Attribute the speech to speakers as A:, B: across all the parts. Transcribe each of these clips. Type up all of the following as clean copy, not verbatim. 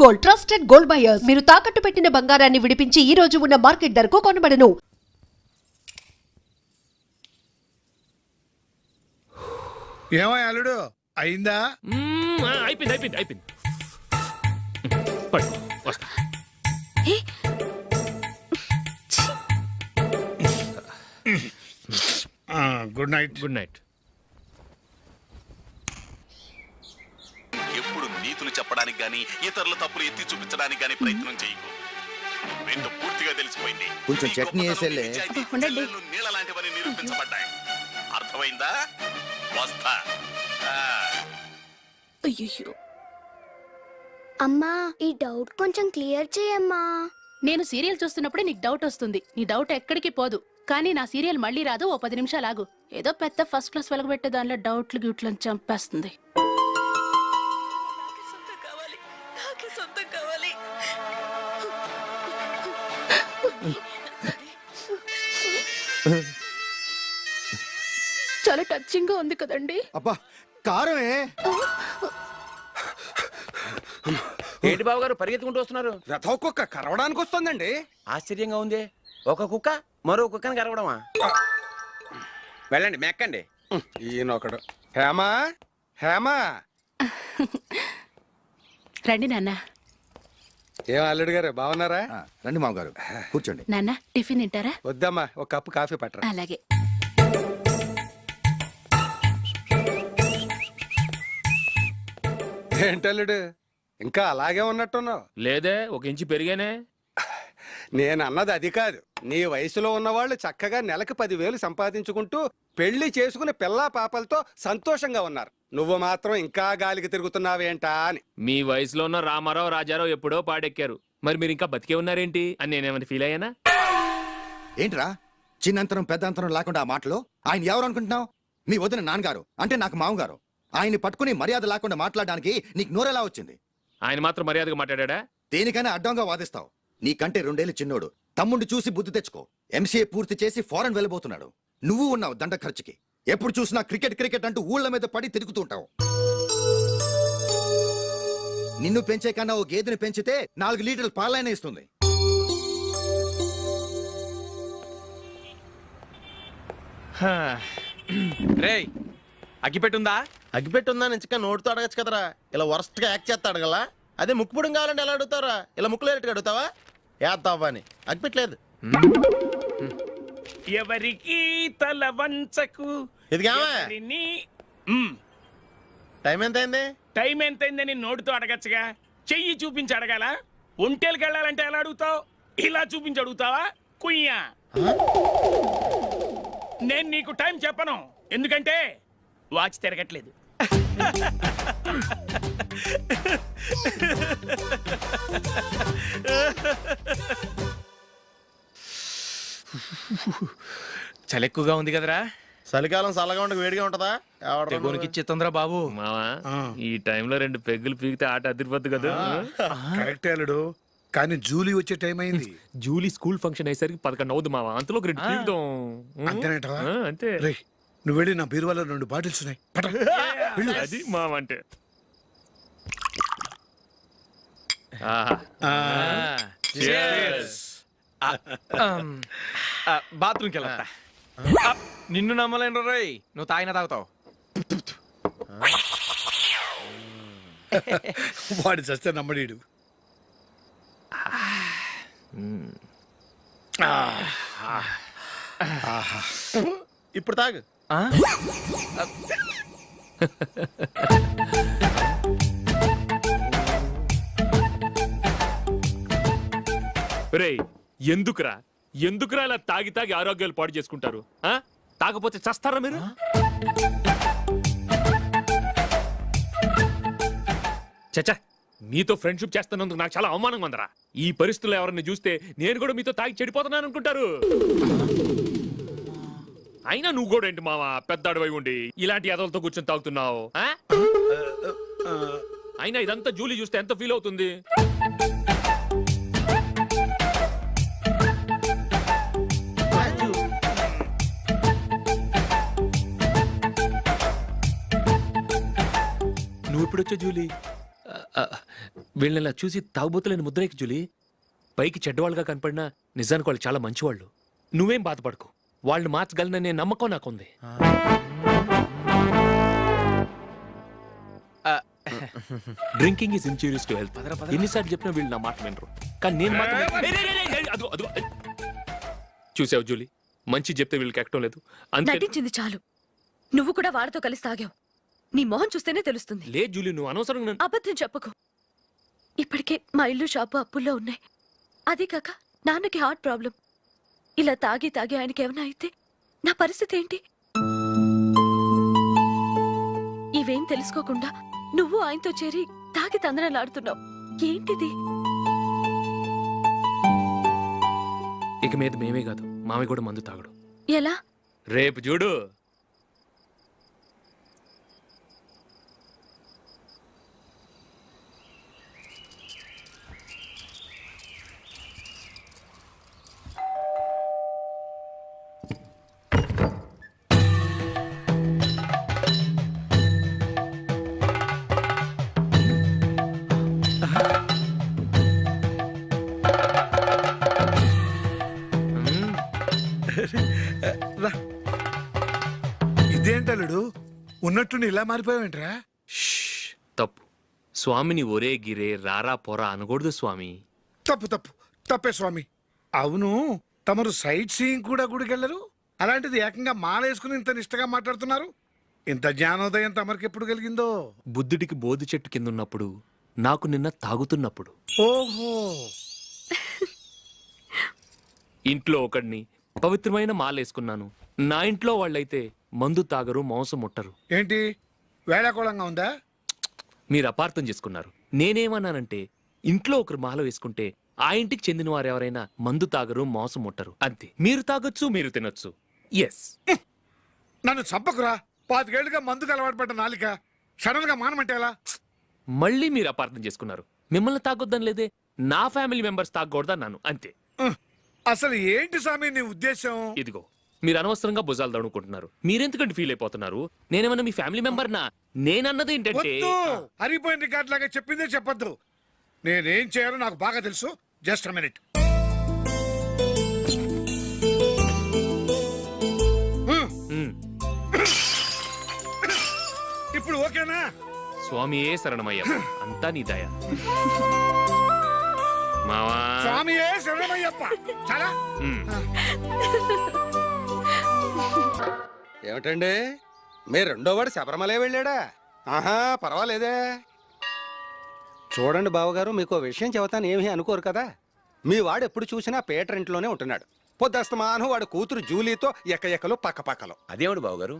A: Gold, trusted gold buyers. మీరు తాకట్టు పెట్టిన బంగారాన్ని విడిపించి ఈ రోజు ఉన్న మార్కెట్ ధరకు కొనబడను.
B: ఏమో అల్లుడు అయిందా?
C: అయిపోయింది పడు, వస్తా.
B: Good night.
C: Good night.
D: ఎప్పుడు నీతులు చెప్పడానికి గాని ఇతరుల తప్పులు ఎత్తి చూపించడానికి గాని ప్రయత్నం చేయకు. రెండు పూర్తిగా తెలిసిపోయింది.
E: కొంచెం చట్నీ వేసేలే.
D: నీళ్ళ లాంటివని నిరూపించబడ్డాయి. అర్థమైందా? వస్తా.
F: అయ్యో అమ్మా, ఈ డౌట్ కొంచెం క్లియర్ చేయమ్మా.
G: నేను సీరియల్ చూస్తున్నప్పుడే నీకు డౌట్ వస్తుంది. నీ డౌట్ ఎక్కడికి పోదు. కానీ నా సీరియల్ మళ్ళీ రాదు. ఓ 10 నిమిషాలు ఆగు. ఏదో పెద్ద ఫస్ట్ క్లాస్ వెలగబెట్టే దానిలో డౌట్లు గ్యూట్లను చంపేస్తుంది. చాలా టచింగ్ గా ఉంది కదండి.
E: అబ్బా కారమే.
H: ఏంటి బాబు గారు పరిగెత్తుకుంటూ వస్తున్నారు?
E: రథం కుక్క కరవడానికి వస్తుందండి.
H: ఆశ్చర్యంగా ఉంది. ఒక కుక్క మరో కుక్కని కరవడమా? వెళ్ళండి మెక్కండి.
E: ఈయనొకడు. హేమా హేమా.
G: రండి నాన్న.
E: ఏం అల్లుడు గారు బాగున్నారా? రండి మామగారు కూర్చోండి.
G: నాన్న టిఫిన్ తింటారా?
E: వద్దమ్మా, ఒక కప్పు కాఫీ పట్టరా.
G: అలాగే.
E: ఏంటల్లుడు ఇంకా అలాగే ఉన్నట్టున్నావు?
C: లేదే, 1 ఇంచు పెరిగానే.
E: నేను అన్నది అది కాదు. నీ వయసులో ఉన్నవాళ్ళు చక్కగా నెలకు 10,000 సంపాదించుకుంటూ పెళ్లి చేసుకుని పిల్లా పాపలతో సంతోషంగా ఉన్నారు. నువ్వు మాత్రం ఇంకా గాలికి తిరుగుతున్నావేంటా అని.
C: మీ వయసులో ఉన్న రామారావు రాజారావు ఎప్పుడో పాడెక్కారు. మరి మీరు ఇంకా బతికే ఉన్నారేంటి అని నేనేమైనా ఫీల్ అయ్యానా?
I: ఏంట్రా చిన్నంతరం పెద్దంతరం లేకుండా ఆ మాటలు? ఆయన ఎవరు అనుకుంటున్నావు? మీ వదిన నాన్నగారు, అంటే నాకు మామగారు. ఆయన్ని పట్టుకుని మర్యాద లేకుండా మాట్లాడడానికి నీకు నోరెలా వచ్చింది?
C: ఆయన మాత్రం మర్యాదగా మాట్లాడా?
I: దేనికైనా అడ్డంగా వాదిస్తావు. నీకంటే 2 ఏళ్లు చిన్నోడు. తమ్ముడు చూసి బుద్ధి తెచ్చుకో. ఎంసీఏ పూర్తి చేసి ఫారెన్ వెళ్ళబోతున్నాడు. నువ్వు ఉన్నావు దండ ఖర్చుకి. ఎప్పుడు చూసినా క్రికెట్ అంటూ ఊళ్ళ మీద పడి తిరుగుతుంటావు. నిన్ను పెంచే కన్నా ఓ గేదెని పెంచితే 4 లీటర్ల పాలైనా ఇస్తుంది.
H: రేయ్ అగ్గిపెట్టుందా? అగ్గిపెట్టుందా నుంచి నోటితో అడగచ్చు కదరా. ఇలా వరస్ట్ గా యాక్ట్ చేస్తా అడగలా? అదే ముక్కుపుడం కావాలంటే ఎలా అడుగుతారా? ఇలా ముక్కులేటట్టు అడుగుతావా? ఏత్తావా అని. అగ్గిపెట్టలేదు.
J: ఎవరికి తల వంచకు.
H: ఇది టైం ఎంత అయింది?
J: టైం ఎంతైందని నోటితో అడగచ్చుగా. చెయ్యి చూపించి అడగాల? ఒంటేలకు వెళ్ళాలంటే ఎలా అడుగుతావు? ఇలా చూపించి అడుగుతావా? కుయ్యా. నేను నీకు టైం చెప్పను, ఎందుకంటే వాచ్ తిరగట్లేదు.
H: చలి ఎక్కువగా ఉంది కదరా. చలికాలం చల్లగా ఉండక వేడిగా ఉంటదా? ఇచ్చేతుందిరా బాబు.
C: మావా, ఈ టైంలో 2 పెగ్గులు పీకితే ఆట అదిరిపోద్దు కదా.
B: కరెక్ట్ అల్లుడు, కానీ జూలీ వచ్చే టైం అయింది.
C: జూలీ స్కూల్ ఫంక్షన్ అయ్యేసరికి 11 అవుద్దు మావా. అంతలో 2 పీకుదాం.
B: అంతేనేటవా?
C: అంతే.
B: రేయ్, నువ్వు వెళ్ళి నా బీరువాలో 2 బాటిల్స్ ఉన్నాయి.
C: అది మావా అంటే.
H: బాత్రూమ్కి వెళ్ళా. నిన్ను నమ్మలేను రోయ్. నువ్వు తాగినా తాగుతావు.
B: వాడు చస్తే నమ్మడీడు.
H: ఇప్పుడు తాగు.
C: రేయ్, ఎందుకురా ఇలా తాగి ఆరోగ్యాలు పాడు చేసుకుంటారు? తాగపోతే చస్తారా మీరు? చచ్చా, మీతో ఫ్రెండ్షిప్ చేస్తున్నందుకు నాకు చాలా అవమానంగా ఉందరా. ఈ పరిస్థితుల్లో ఎవరిని చూస్తే నేను కూడా మీతో తాగి చెడిపోతున్నాను అనుకుంటారు. అయినా నువ్వు కూడా ఏంటి మావా, పెద్ద అడవై ఉండి ఇలాంటి ఎదలతో కూర్చొని తాగుతున్నావు? అయినా ఇదంతా జూలీ చూస్తే ఎంత ఫీల్ అవుతుంది? నువ్వు ఇప్పుడు వచ్చా జూలీ? వీళ్ళని ఇలా చూసి తాగుబోతులేని ముద్రేకి జూలీ. పైకి చెడ్డవాళ్ళుగా కనపడినా నిజానికి వాళ్ళు చాలా మంచివాళ్ళు. నువ్వేం బాధపడకు, వాళ్ళని మార్చగలననే నమ్మకం నాకుంది. Drinking is injurious to health. ఎన్నిసార్లు చెప్పినా వీళ్ళు నా మాట వినరు. కానీ నేను మాత్రం చూసావు జూలీ, మంచి చెప్తే వీళ్ళకి ఎక్కడం లేదు. అంతే
K: నటించింది చాలు. నువ్వు కూడా వాడితో కలిసి తాగావు. నీ మొహం చూస్తేనే తెలుస్తుంది.
C: లే జూలీ, నువ్వు అనవసరంగా
K: అబద్ధం చెప్పకు. ఇప్పటికే మా ఇల్లు షాపు అప్పుల్లో ఉన్నాయి. అదే కాక నాన్నకి హార్ట్ ప్రాబ్లం. ఇలా తాగి తాగి ఆయనకి ఏమైనా అయితే నా పరిస్థితి ఏంటి? ఇవేం తెలుసుకోకుండా నువ్వు ఆయనతో చేరి తాగి తందనలాడుతున్నావు. ఏంటిది?
C: ఇక మీద మేమే కాదు, మామి కూడా మందు తాగడు.
K: ఎలా?
C: రేపు చూడు.
B: ఇదేంటలుడు ఉన్నట్టుండి ఇలా మారిపోయావేంట్రా?
C: షష్, తప్పు స్వామిని ఒరే గిరే రారా పోరా అనకూడదు స్వామి.
B: తప్పు తప్పు తప్పే స్వామి. అవును, తమరు సైట్ సీయింగ్ కూడా గుడికెళ్ళరు, అలాంటిది ఏకంగా మాలేసుకుని ఇంత నిష్టగా మాట్లాడుతున్నారు. ఇంత జ్ఞానోదయం తమరికి ఎప్పుడు కలిగిందో?
C: బుద్ధుడికి బోధి చెట్టు కింద ఉన్నప్పుడు, నాకు నిన్న తాగుతున్నప్పుడు.
B: ఓహో,
C: ఇంట్లో ఒకడిని పవిత్రమైన మాలేసుకున్నాను. నా ఇంట్లో వాళ్ళైతే మందు తాగరు, మాంసం ముట్టరు.
B: ఏంటి వేళాకోళంగా ఉందా?
C: మీరు అపార్థం చేసుకున్నారు. నేనేమన్నానంటే, ఇంట్లో ఒకరు మాల వేసుకుంటే ఆ ఇంటికి చెందిన వారు ఎవరైనా మందు తాగరు, మాంసం ముట్టరు, అంతే. మీరు తాగొచ్చు, మీరు తినొచ్చు. ఎస్.
B: నన్ను చంపకురా. 5 ఏళ్లుగా మందుకు అలవాటు పడ్డ నాలిక సడన్ గా మానమంటే ఎలా?
C: మళ్ళీ మీరు అపార్థం చేసుకున్నారు. మిమ్మల్ని తాగొద్దని లేదే, నా ఫ్యామిలీ మెంబర్స్ తాగకూడదన్నాను, అంతే.
B: అసలు ఏంటి స్వామి నీ ఉద్దేశం?
C: ఇదిగో, మీరు అనవసరంగా భుజాలు దడుకుంటున్నారు. మీరెందుకంటే ఫీల్ అయిపోతున్నారు? నేనేమన్నా మీ ఫ్యామిలీ మెంబర్ నా? నేనన్నది ఏంటంటే,
B: వద్దు, హరిపోయిన రికార్డ్ లాగా చెప్పిందే చెప్పొద్దు. నేనేం చేయాలో నాకు బాగా తెలుసు. Just a minute. ఇప్పుడు ఓకేనా?
C: స్వామియే శరణమయ్య, అంతా నీ దయ. మావా,
B: స్వామియే శరణమయ్యప్ప. చాలా
E: ఏమిటండి, మీ రెండో వాడు శబరిమలే వెళ్ళాడా? ఆహా, పర్వాలేదే. చూడండి బావగారు, మీకు విషయం చెబుతాను, ఏమీ అనుకోరు కదా. మీ వాడు ఎప్పుడు చూసినా పీటర్ ఇంట్లోనే ఉంటున్నాడు. పొద్దస్తమానం వాడు కూతురు జూలీతో ఎక్కలు పక్కపక్కలు.
J: అదేమిటి బావగారు,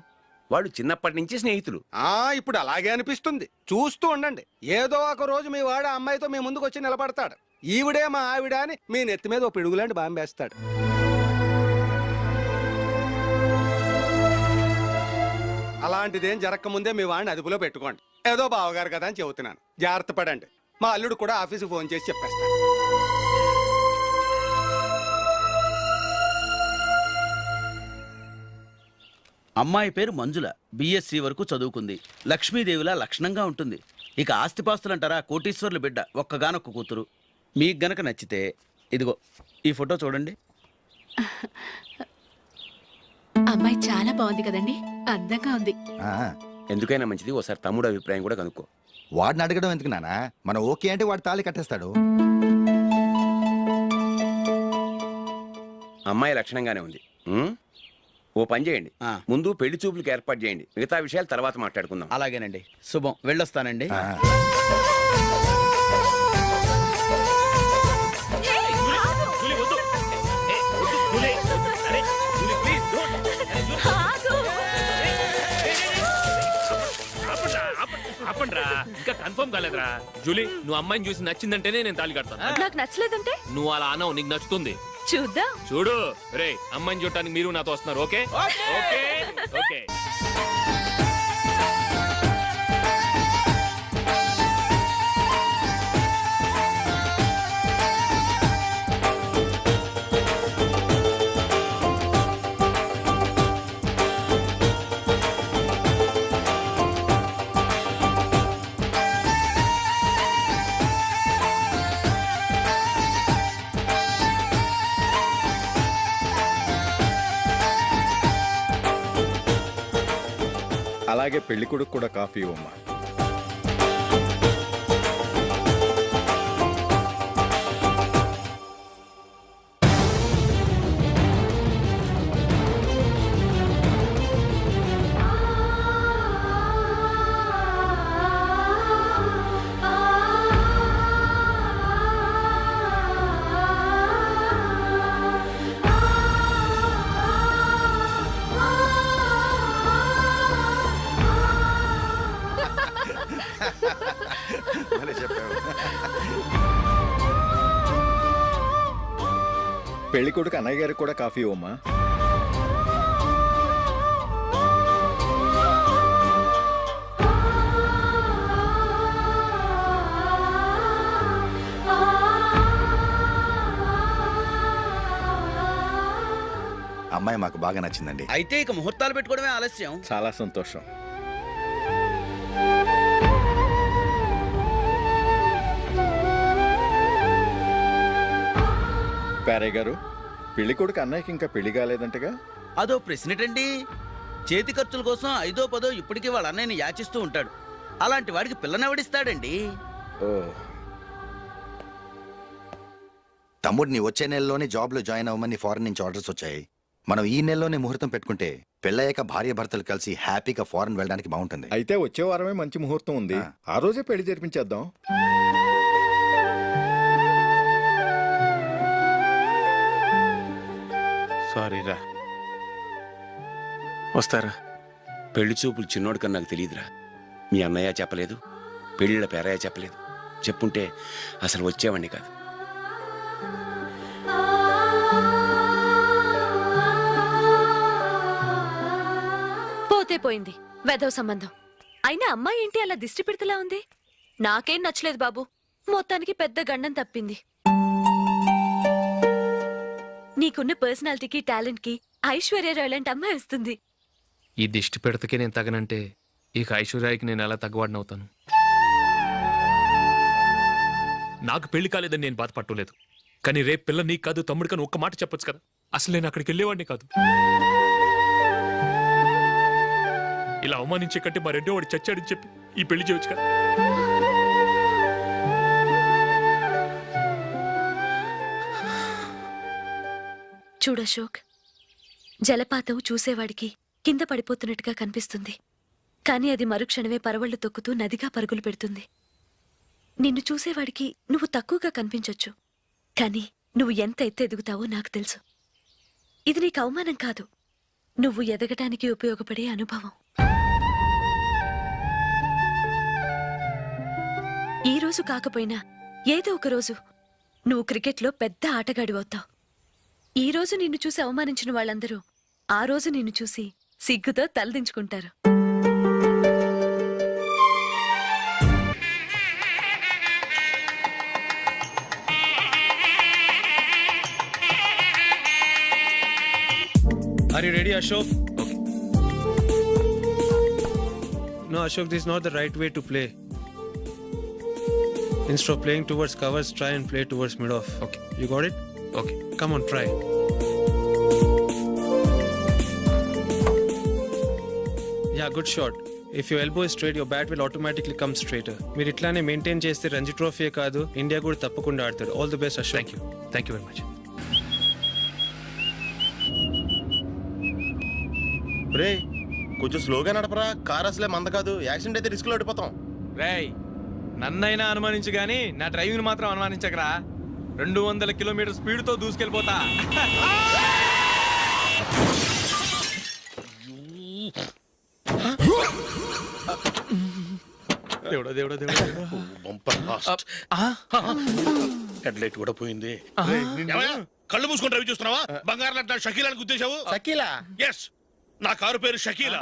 J: వాడు చిన్నప్పటి నుంచి స్నేహితులు.
E: ఇప్పుడు అలాగే అనిపిస్తుంది. చూస్తూ ఉండండి, ఏదో ఒక రోజు మీ వాడు ఆ అమ్మాయితో మీ ముందుకు వచ్చి నిలబడతాడు. ఈవిడే మా ఆవిడ అని మీ నెత్తి మీద ఓ పిడుగులాంటి బాంబేస్తాడు. అలాంటిదేం జరగకముందే మీ వాడిని అదుపులో పెట్టుకోండి. ఏదో బావగారు కదా అని చెబుతున్నాను, జాగ్రత్త పడండి. మా అల్లుడు కూడా ఆఫీసుకి ఫోన్ చేసి చెప్పేస్తాను.
L: అమ్మాయి పేరు మంజుల, బిఎస్సి వరకు చదువుకుంది. లక్ష్మీదేవిలా లక్షణంగా ఉంటుంది. ఇక ఆస్తిపాస్తులంటారా, కోటీశ్వర్ల బిడ్డ, ఒక్కగానొక్క కూతురు. మీకు గనక నచ్చితే ఇదిగో ఈ ఫోటో చూడండి.
G: అమ్మాయి చాలా బాగుంది కదండి, అందంగా ఉంది.
J: ఎందుకైనా మంచిది ఒకసారి తమ్ముడు అభిప్రాయం కూడా కనుక్కో.
I: వాడిని అడగడం ఎందుకు నానా? మనం ఓకే అంటే వాడు తాళి కట్టేస్తాడు.
J: అమ్మాయి లక్షణంగానే ఉంది. ఓ పని చేయండి, ముందు పెళ్లి చూపులకు ఏర్పాటు చేయండి. మిగతా విషయాలు తర్వాత మాట్లాడుకుందాం.
L: అలాగేనండి, శుభం, వెళ్ళొస్తానండి.
C: జూలీ, వద్దు. ఏ, వద్దు, జూలీ. అరే, జూలీ, please, don't. అరే, జూలీ. ఆపండ్రా, ఇంకా కన్ఫర్మ్ కాలేదురా. జూలీ, నువ్వు అమ్మాయిని చూసి నచ్చిందంటేనే నేను తాళి కడతాను.
K: నాకు నచ్చలేదంటే
C: నువ్వు అలా అనవు, నీకు నచ్చుతుంది.
K: చూద్దాం.
C: చూడు రే, అమ్మాయిని చూడటానికి మీరు నాతో వస్తున్నారు. Okay okay okay.
M: అలాగే పెళ్లి కొడుకు కూడా కాఫీ ఇవ్వమ్మా. పెళ్లి కొడుకు అన్నయ్య గారికి కూడా కాఫీ ఇవ్వమ్మా.
I: అమ్మాయి మాకు బాగా నచ్చిందండి.
L: అయితే ఇక ముహూర్తాలు పెట్టుకోవడమే ఆలస్యం.
M: చాలా సంతోషం. పేరయ్య గారు, పెళ్లి కొడుకు అన్నయ్యకి ఇంకా పెళ్లి కాలేదంటగా?
L: అదో ప్రశ్నటండి. చేతి ఖర్చుల కోసం 5ో 10 ఇప్పటికీ వాళ్ళ అన్నయ్యని యాచిస్తూ ఉంటాడు. అలాంటి వాడికి పిల్లనెవడిస్తాడండి?
M: ఓ,
I: తమ్ముడిని వచ్చే నెలలోనే జాబ్ లో జాయిన్ అవ్వమని ఫారెన్ నుంచి ఆర్డర్స్ వచ్చాయి. మనం ఈ నెలలోనే ముహూర్తం పెట్టుకుంటే పెళ్ళయ్యాక భార్య భర్తలు కలిసి హ్యాపీగా ఫారెన్ వెళ్ళడానికి బాగుంటుంది.
M: అయితే వచ్చే వారమే మంచి ముహూర్తం ఉంది. ఆ రోజే పెళ్లి జరిపించేద్దాం.
H: సారీరా. వస్తారా?
D: పెళ్లి చూపులు చిన్నోడు కన్నా నాకు తెలియదురా. మీ అన్నయ్య చెప్పలేదు, పెళ్ళిళ్ళ పేరయ్య చెప్పలేదు. చెప్పుంటే అసలు వచ్చేవాడిని కాదు.
K: పోతే పోయింది వెధవ సంబంధం. అయినా అమ్మాయి ఏంటి అలా దిష్టి పెడతలా ఉంది? నాకేం నచ్చలేదు బాబు. మొత్తానికి పెద్ద గండం తప్పింది. నీకున్న పర్సనాలిటీకి టాలెంట్ కి ఐశ్వర్యరాయ్ లాంటి అమ్మాయి వస్తుంది.
C: ఈ దిష్టి పెడతకే నేను తగనంటే ఇక ఐశ్వర్యానికి నేను ఎలా తగ్గవాడినవుతాను? నాకు పెళ్లి కాలేదని నేను బాధపట్టలేదు, కానీ రేపు పిల్ల నీకు కాదు తమ్ముడు కానీ ఒక్క మాట చెప్పొచ్చు కదా. అసలు నేను అక్కడికి వెళ్ళేవాడిని కాదు. ఇలా అవమానించే కంటే మా రెండో వాడు చచ్చాడని చెప్పి ఈ పెళ్లి చేయొచ్చు కదా.
K: చూడశోక్, జలపాతం చూసేవాడికి కింద పడిపోతున్నట్టుగా కనిపిస్తుంది. కానీ అది మరుక్షణమే పరవళ్లు తొక్కుతూ నదిగా పరుగులు పెడుతుంది. నిన్ను చూసేవాడికి నువ్వు తక్కువగా కనిపించొచ్చు, కానీ నువ్వు ఎంత ఎత్తు ఎదుగుతావో నాకు తెలుసు. ఇది నీకు అవమానం కాదు, నువ్వు ఎదగటానికి ఉపయోగపడే అనుభవం. ఈ రోజు కాకపోయినా ఏదో ఒక రోజు నువ్వు క్రికెట్లో పెద్ద ఆటగాడివవుతావు. ఈ రోజు నిన్ను చూసి అవమానించిన వాళ్ళందరూ ఆ రోజు నిన్ను చూసి సిగ్గుతో తలదించుకుంటారు.
N: Are you ready, Ashok? Okay. No, Ashok, this is not the right way to play. Instead of playing towards covers, try and play towards mid-off.
C: Okay.
N: You got it?
C: Okay.
N: Come on, try. Yeah, good shot. If your elbow is straight, your bat will automatically come straighter. మీరు ఇట్లానే maintain చేస్తే Ranji trophy కాదు, India కూడా తప్పకుండా ఆడతారు. All the best, Ashok.
C: Thank you very much.
H: రే, కొంచెం స్లోగా నడపరా. కార్ అసలే మంద కాదు. యాక్సిడెంట్ అయితే రిస్క్ లో ఓడిపోతాం.
N: రేయ్, నన్నైనా అనుమానించు గానీ నా డ్రైవింగ్ మాత్రం అనుమానించకరా. 200 కిలోమీటర్ స్పీడ్ తో దూసుకెళ్ళిపోతా. దేవుడా దేవుడా దేవుడా.
D: హెడ్ లైట్ కూడా పోయింది. కళ్ళు మూసుకొని రవి చూస్తున్నావా? బంగారం లాంటి షకీలాని గుర్తించావు?
H: షకీలా?
D: ఎస్, నా కారు పేరు Shakeela.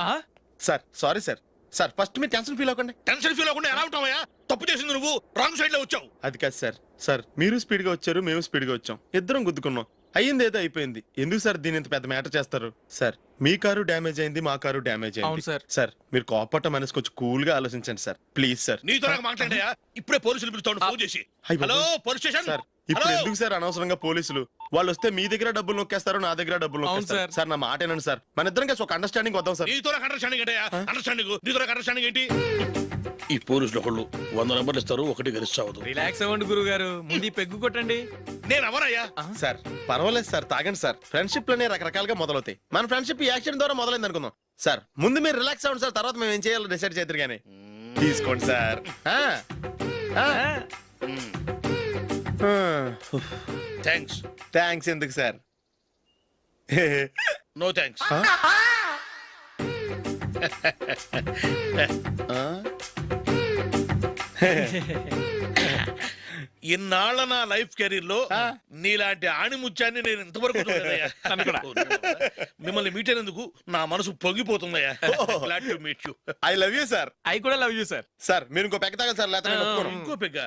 H: Sir sorry sir. Sir first మీరు టెన్షన్ ఫీల్ అవ్వకండి.
D: టెన్షన్ ఫీల్ అవ్వకుండా ఎలా ఉంటావయ్యా? తప్పు చేసింది నువ్వు, రాంగ్ సైడ్ లో వచ్చావు.
H: అది కాదు సార్. సార్ మీరు స్పీడ్ గా వచ్చారు, మేము స్పీడ్ గా వచ్చాం. ఇద్దరం గుద్దుకున్నాం. అయ్యింది ఏదో అయిపోయింది. ఎందుకు సార్ దీని ఇంత పెద్ద మ్యాటర్ చేస్తారు? సార్ మీ కారు డ్యామేజ్ అయింది, మా కారు డ్యామేజ్ అయింది.
N: సార్.
H: సార్ మీరు కోపట్ట మనసు కొంచెం కూల్ గా ఆలోచించండి సార్, ప్లీజ్ సార్.
D: నీతో నాకు మాట్లాడాయా? ఇప్పుడే పోలీసులు పిలుస్తాడు ఫోన్ చేసి.
H: అయ్ బాబోయ్.
D: Hello police station.
H: సార్ ఇప్పుడు ఎందుకు సార్ అనవసరంగా పోలీసులు? వాళ్ళు వస్తే మీ దగ్గర డబ్బులు నొక్కేస్తారు, నా దగ్గర డబ్బులు నొక్కేస్తారు. సార్ నా మాట ఏనండి సార్, మన ఇద్దరం కలిసి ఒక అండర్స్టాండింగ్ వద్దాం సార్.
J: నీతో అండర్స్టాండింగ్ అంటే అండర్స్టాండింగ్ ఏంటి? ఈ పోలీసులు ఒకళ్ళు 100 నెంబర్లు ఇస్తారు, ఒకటి గెలుస్తావదు.
C: రిలాక్స్ అవ్వండి గురుగారు, ముందు ఈ పెగ్గు కొట్టండి.
J: నేను ఎవరయ్యా?
H: సార్ పర్వాలేదు సార్, తాగండి సార్. ఫ్రెండ్షిప్ లోనే రకరకాలుగా మొదలవుతాయి. మన ఫ్రెండ్షిప్ ఈ యాక్షన్ ద్వారా మొదలైంది అనుకుందాం. సార్ ముందు మీరు రిలాక్స్ అవ్వండి సార్, తర్వాత మేము ఏం చేయాలో డిసైడ్ చేద్దరు కానీ. తీసుకోండి సార్. థ్యాంక్స్ ఎందుకు సార్?
J: No thanks. ఇన్నాళ్ళ నా లైఫ్ కెరీర్ లో నీలాంటి ఆణిముత్యాన్ని నేను ఇంతవరకు చూడలేదయ్యా. మిమ్మల్ని మీట్ అయినందుకు నా మనసు పొంగిపోతుందయ్యా. Glad to meet you.
H: I love you sir.
C: ఐ కూడా లవ్ యూ సార్.
H: సార్ మీరు ఇంకో పెక్క తాగాలి సార్, లేకపోతే నేను ఒప్పుకోను.
J: ఇంకో పెగ్గ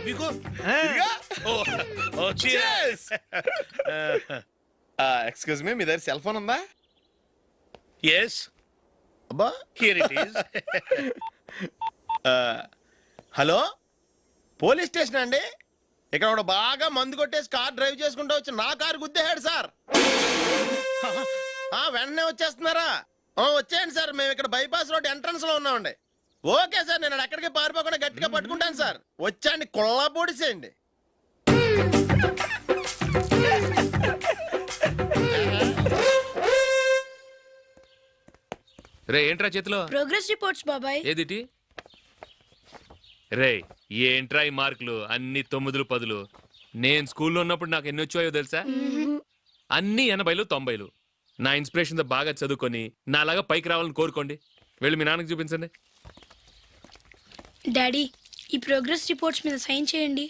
J: మీకు?
H: ఎక్స్క్యూజ్ మీ, మీ దగ్గర సెల్ ఫోన్ ఉందా?
J: ఎస్,
H: అబ్బా
J: here it is.
H: Hello, police station అండి. ఇక్కడ ఒకడు బాగా మందు కొట్టేసి కార్ డ్రైవ్ చేసుకుంటూ వచ్చి నా కారు గుద్దేశాడు సార్. వెంటనే వచ్చేస్తున్నారా? వచ్చేయండి సార్, మేము ఇక్కడ బైపాస్ రోడ్ ఎంట్రన్స్ లో ఉన్నామండి. ఓకే సార్, నేను ఎక్కడికి పారిపోకుండా గట్టిగా పట్టుకుంటాను సార్. వచ్చాండి, కుళ్ళ పొడిసేయండి.
C: రే ఏంట్రా చేతిలో?
F: ప్రోగ్రెస్ రిపోర్ట్స్ బాబాయ్.
C: ఏదిటి? రే ఏంట్రా ఈ మార్కులు అన్ని 9లు 10లు? నేను స్కూల్లో ఉన్నప్పుడు నాకు ఎన్ని వచ్చాయో తెలుసా? అన్ని 80లు 90లు. నా ఇన్స్పిరేషన్ తో బాగా చదువుకొని నాలాగా పైకి రావాలని కోరుకోండి. వెళ్ళి మీ నాన్నకి చూపించండి.
F: డాడీ, ఈ ప్రోగ్రెస్ రిపోర్ట్స్ మీద సైన్ చేయండి.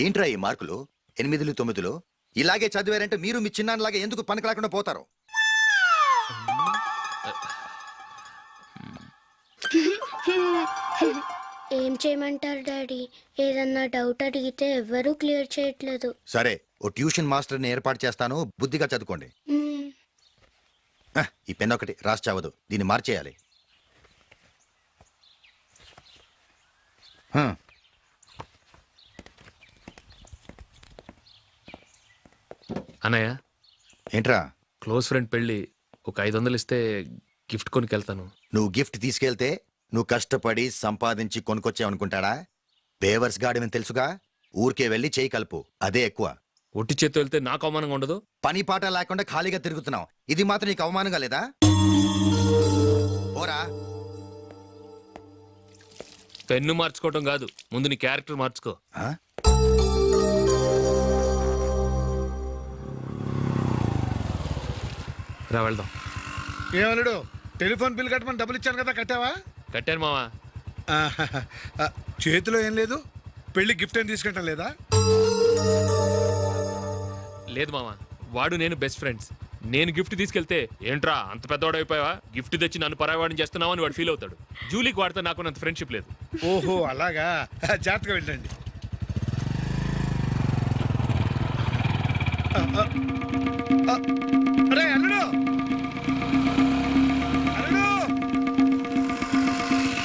I: ఏంట్రా ఈ మార్కులు 8లు 9లు? ఇలాగే చదివారంటే మీరు మీ చిన్నాన్నలాగా ఎందుకు పనికి లేకుండా పోతారు?
F: ఏం చేయమంటారు డాడీ? ఏదన్నా డౌట్ అడిగితే ఎవ్వరూ క్లియర్ చేయట్లేదు.
I: సరే, ఓ ట్యూషన్ మాస్టర్ని ఏర్పాటు చేస్తాను, బుద్ధిగా చదువుకోండి. ఈ పెన్ ఒకటి రాసి చావదు, దీన్ని మార్చేయాలి.
C: అన్నయ్య,
I: ఏంట్రా?
C: క్లోజ్ ఫ్రెండ్ పెళ్ళి, ఒక 500 ఇస్తే గిఫ్ట్ కొనుకెళ్తాను.
I: నువ్వు గిఫ్ట్ తీసుకెళ్తే నువ్వు కష్టపడి సంపాదించి కొనుక్కొచ్చావనుకుంటాడా? బేవర్స్ గాడివని తెలుసుగా, ఊరికే వెళ్ళి చేయి కలుపు, అదే ఎక్కువ.
C: ఒట్టి చేత్తో వెళ్తే నాకు అవమానంగా ఉండదు?
I: పని పాట లేకుండా ఖాళీగా తిరుగుతున్నావు, ఇది మాత్రం నీకు అవమానంగా లేదా? పోరా.
C: పెన్ను మార్చుకోవటం కాదు, ముందు నీ క్యారెక్టర్ మార్చుకో. రా వెళ్దాం.
B: ఏమలుడు, టెలిఫోన్ బిల్ కట్టమని డబ్బులు ఇచ్చాను కదా, కట్టావా?
C: కట్టాను మావా.
B: చేతిలో ఏం లేదు, పెళ్లి గిఫ్ట్ ఏం తీసుకుంటాం లేదా?
C: లేదు మావా, వాడు నేను బెస్ట్ ఫ్రెండ్స్. నేను గిఫ్ట్ తీసుకెళ్తే ఏంట్రా అంత పెద్దవాడు అయిపోయావా, గిఫ్ట్ తెచ్చి నన్ను పరాయవాడిని చేస్తున్నావు అని వాడు ఫీల్ అవుతాడు. జూలీకి వాడితే నాకు అంత ఫ్రెండ్షిప్ లేదు.
B: ఓహో అలాగా, జాగ్రత్తగా వెళ్ళండి. అరే అల్లుడు, అల్లుడు,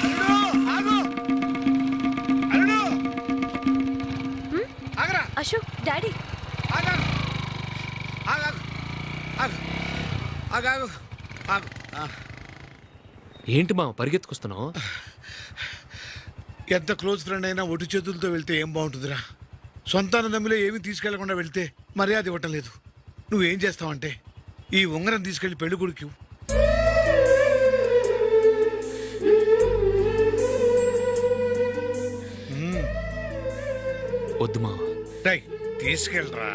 B: అల్లుడు, ఆగు, అల్లుడు, ఆగరా.
K: అశోక్, డాడీ.
B: ఆగు, ఆగు, ఆగు, ఆగు, ఆగు.
C: ఏంటి మావ పరిగెత్తుకొస్తున్నావు?
B: ఎంత క్లోజ్ ఫ్రెండ్ అయినా ఒటి చేతులతో వెళ్తే ఏం బాగుంటుందిరా? సొంతాన దమ్మిలో ఏమీ తీసుకెళ్లకుండా వెళ్తే మర్యాద ఇవ్వటం లేదు. నువ్వేం చేస్తావంటే ఈ ఉంగరం తీసుకెళ్లి పెళ్లి కొడుకు
C: వద్దు మావ.
B: తీసుకెళ్ళరా.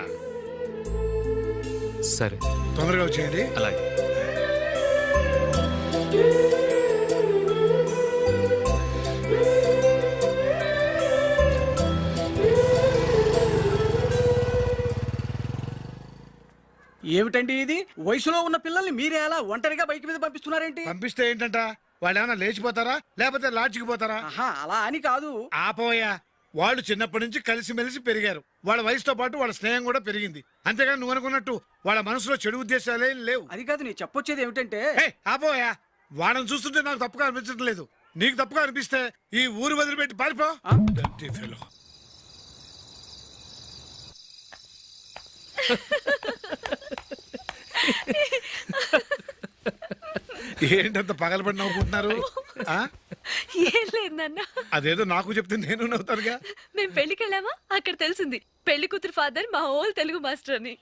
C: సరే,
B: తొందరగా వచ్చేయండి.
C: అలాగే.
L: ఏమిటండి ఇది? వయసులో ఉన్న పిల్లల్ని మీరే అలా ఒంటరిగా బైక్ మీద పంపిస్తున్నారేంటి?
B: పంపిస్తే ఏంటంట, వాళ్ళు ఏమైనా లేచిపోతారా లేకపోతే లాడ్జికి పోతారా?
L: అలా అని కాదు.
B: ఆపోయా, వాళ్ళు చిన్నప్పటి నుంచి కలిసిమెలిసి పెరిగారు. వాళ్ళ వయసుతో పాటు వాళ్ళ స్నేహం కూడా పెరిగింది. అంతేగాని నువ్వు అనుకున్నట్టు వాళ్ళ మనసులో చెడు ఉద్దేశాలే లేవు.
L: అది కాదు, నేను చెప్పొచ్చేది ఏమిటంటే,
B: ఆపోయా, వాళ్ళని చూస్తుంటే నాకు తప్పుగా అనిపించడం లేదు. నీకు తప్పుగా అనిపిస్తే ఈ ఊరు వదిలిపెట్టి పారిపో. Dirty fellow. ఏంటంత పగలబడి నవ్వుకుంటున్నారు? ఆ?
K: ఏం లేదు నాన్న,
B: అదేదో నాకు చెప్తే నేను నవ్వుతానుగా.
K: మేము పెళ్లికి వెళ్ళామా అక్కడ తెలిసింది పెళ్లి కూతురు ఫాదర్ మా హోల్ తెలుగు మాస్టర్ అని.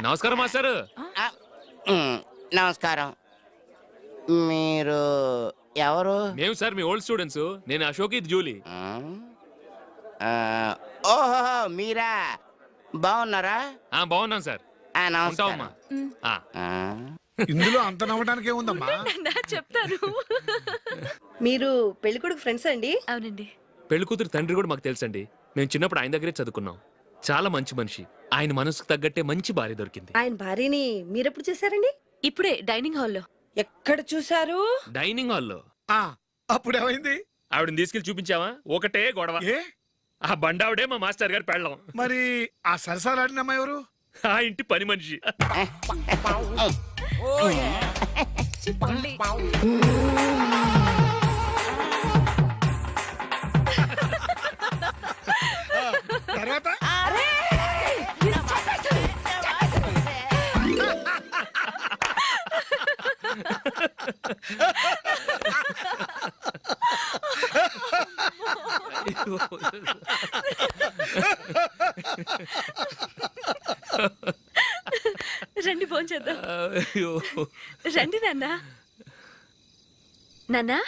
C: నమస్కారం మాస్టర్.
H: నమస్కారం. మీరు ఎవరు?
C: మేము సార్ మీ ఓల్డ్ స్టూడెంట్స్. నేను అశోక్, ఇది జూలీ.
H: ఓహో మీరా, బాగున్నారా?
C: బాగున్నాం సార్. ఉంటావమ్మా.
B: ఇందులో అంత నవ్వడానికి ఏముందమ్మా?
K: చెప్తాను.
A: మీరు పెళ్ళికొడుకు ఫ్రెండ్స్ అండి?
K: అవునండి.
C: పెళ్లి కూతురు తండ్రి కూడా మాకు తెలుసండి. మేము చిన్నప్పుడు ఆయన దగ్గరే చదువుకున్నాం. చాలా మంచి మనిషి. ఆయన మనసుకు తగ్గట్టే మంచి భార్య దొరికింది.
A: ఆయన భార్యని మీరెప్పుడు చూసారండి?
K: ఇప్పుడే డైనింగ్ హాల్లో.
A: ఎక్కడ చూసారు?
C: డైనింగ్ హాల్లో.
B: అప్పుడు ఏమైంది?
C: ఆవిడని తీసుకెళ్లి చూపించావా? ఒకటే గొడవ.
B: ఏ
C: ఆ బండావిడే మా మాస్టర్ గారు పెళ్ళం.
B: మరి ఆ సరసాలాడిన అమ్మాయి ఎవరు?
C: ఆ ఇంటి పని మనిషి.
B: తర్వాత
K: రండి భోంచేద్దాం.
C: అయ్యో.
K: రండి నాన్న. నాన్నా,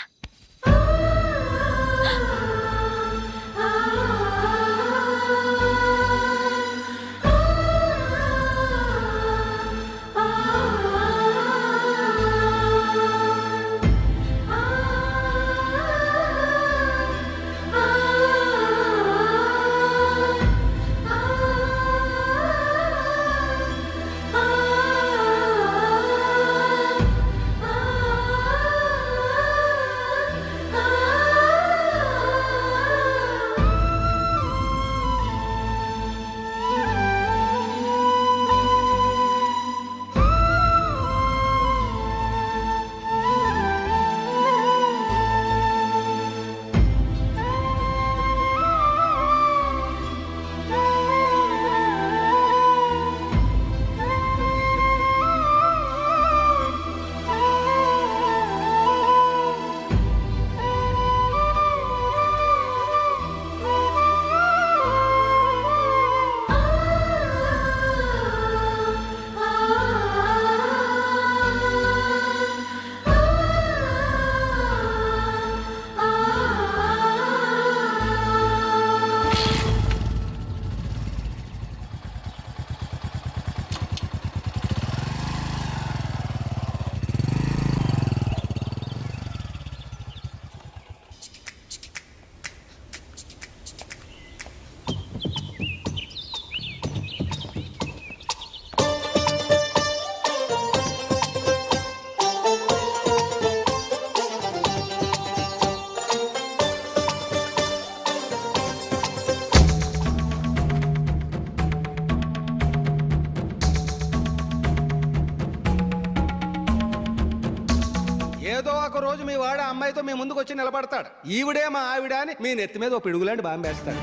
E: ఏదో ఒక రోజు మీ వాడు ఆ అమ్మాయితో మీ ముందుకు వచ్చి నిలబడతాడు. ఈవిడే మా ఆవిడ అని మీ నెత్తి మీద ఓ పిడుగులాంటి బాంబేస్తాడు.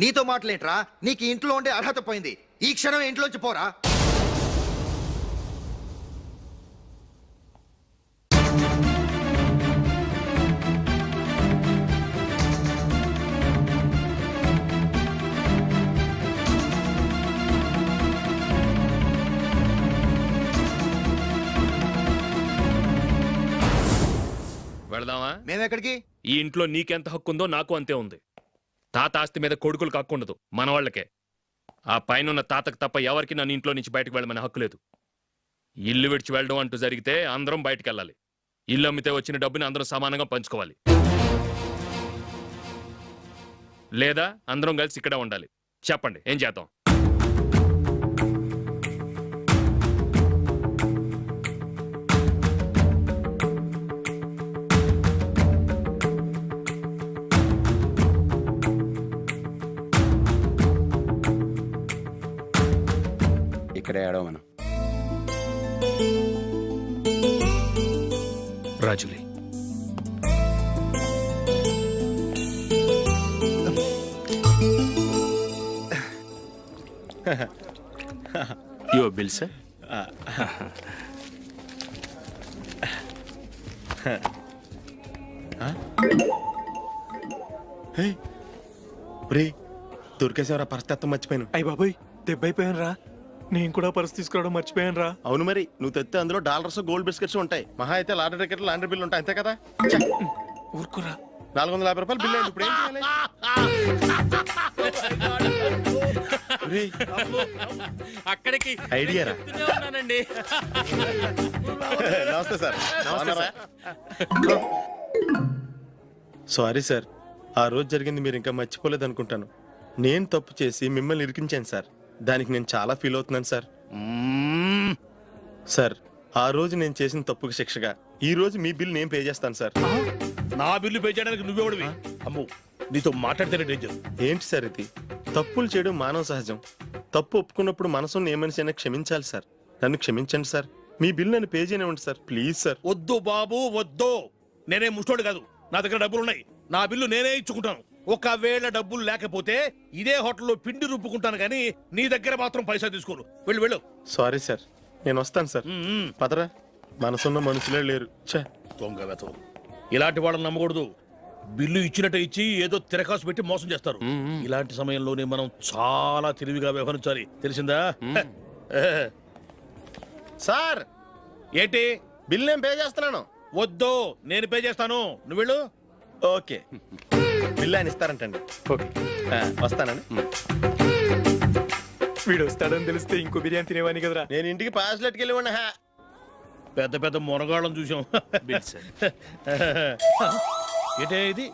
I: నీతో మాటలేంట్రా? నీకు ఇంట్లో ఉండే అర్హత పోయింది. ఈ క్షణం ఇంట్లోంచి పోరా.
C: వెళదామా?
I: మేమెక్కడికి?
C: ఈ ఇంట్లో నీకెంత హక్కు ఉందో నాకు అంతే ఉంది. తాత ఆస్తి మీద కొడుకులు కాకుండదు, మన వాళ్ళకే. ఆ పైన తాతకు తప్ప ఎవరికి నన్ను ఇంట్లో నుంచి బయటకు వెళ్ళమనే హక్కు లేదు. ఇల్లు విడిచి వెళ్ళడం అంటూ జరిగితే అందరం బయటకు వెళ్ళాలి. ఇల్లు అమ్మితే వచ్చిన డబ్బుని అందరం సమానంగా పంచుకోవాలి, లేదా అందరం కలిసి ఇక్కడే ఉండాలి. చెప్పండి, ఏం చేద్దాం?
D: ఇక్కడే ఆడవ మనం.
C: రాజులే,
L: యువర్ బిల్ సార్.
H: రే దొరికేసేవరా పరిస్థితి మర్చిపోయాను.
N: అయ్య బాబాయ్, దెబ్బైపోయాను రా. నేను కూడా పర్స్ తీసుకురావడం మర్చిపోయాను రా.
H: అవును మరి, నువ్వు తెస్తే అందులో డాలర్స్ గోల్డ్ బిస్కెట్స్ ఉంటాయి. మహా అయితే లాటరీ టికెట్ లాండ్రీ బిల్లు ఉంటాయి, అంతే కదా.
N: ఊరుకురా.
H: 450 రూపాయలు బిల్లు అయింది. ఇప్పుడు ఏం చేయాలి? రేయ్,
C: అక్కడికి
H: ఐడియా రా.
C: ఉన్నానండి.
H: నమస్తే సార్. సారీ సార్, ఆ రోజు జరిగింది మీరు ఇంకా మర్చిపోలేదు అనుకుంటాను. నేను తప్పు చేసి మిమ్మల్ని ఇరికించాను సార్. దానికి నేను చాలా ఫీల్ అవుతున్నాను సార్. సార్, ఆ రోజు నేను చేసిన తప్పుకి శిక్షగా ఈ రోజు మీ బిల్ నేను పే చేస్తాను సార్.
J: నా బిల్లు పే చేయడానికి నువ్వెవడివి? అమ్మో, నీతో మాట్లాడితేనే డేంజర్.
H: ఏంటి సార్ ఇది? తప్పులు చేయడం మానవ సహజం. తప్పు ఒప్పుకున్నప్పుడు మనసుని ఏ మనిషి అయినా క్షమించాలి సార్. నన్ను క్షమించండి సార్. మీ బిల్ నన్ను పే చేయనివ్వండి సార్, ప్లీజ్ సార్.
J: వద్దు బాబు, వద్దు. నేనే ముష్టోడు కాదు, నా దగ్గర డబ్బులున్నాయి. నా బిల్లు నేనే ఇచ్చుకుంటాను. ఒకవేళ డబ్బులు లేకపోతే ఇదే హోటల్లో పిండి రుబ్బుకుంటాను, కానీ నీ దగ్గర మాత్రం పైసా తీసుకోను. వెళ్ళు వెళ్ళు.
H: సారీ సార్, నేను వస్తాను సార్. పదరా, మనసున్న మనుషులే లేరు. ఛే,
J: దొంగ వెతవు. ఇలాంటి వాళ్ళని నమ్మకూడదు. బిల్లు ఇచ్చినట్టు ఇచ్చి ఏదో తిరకాసు పెట్టి మోసం చేస్తారు. ఇలాంటి సమయంలోనే మనం చాలా తెలివిగా వ్యవహరించాలి, తెలిసిందా?
H: సార్
J: ఏంటి?
H: బిల్ నేను పే చేస్తున్నాను.
J: వద్దు, నేను పే చేస్తాను, నువ్వు వెళ్ళు.
H: ఓకే, బిల్ ఆయన ఇస్తారంటండి. ఓకే, వస్తానండి.
N: వీడు వస్తాడని తెలిస్తే ఇంకో బిర్యానీ తినేవాని కదరా.
H: నేను ఇంటికి పాస్లెట్కి వెళ్ళి ఉన్నా.
J: పెద్ద పెద్ద మునగాళ్ళం చూసాం.
L: Bill sir.
J: ఏంటే ఇది?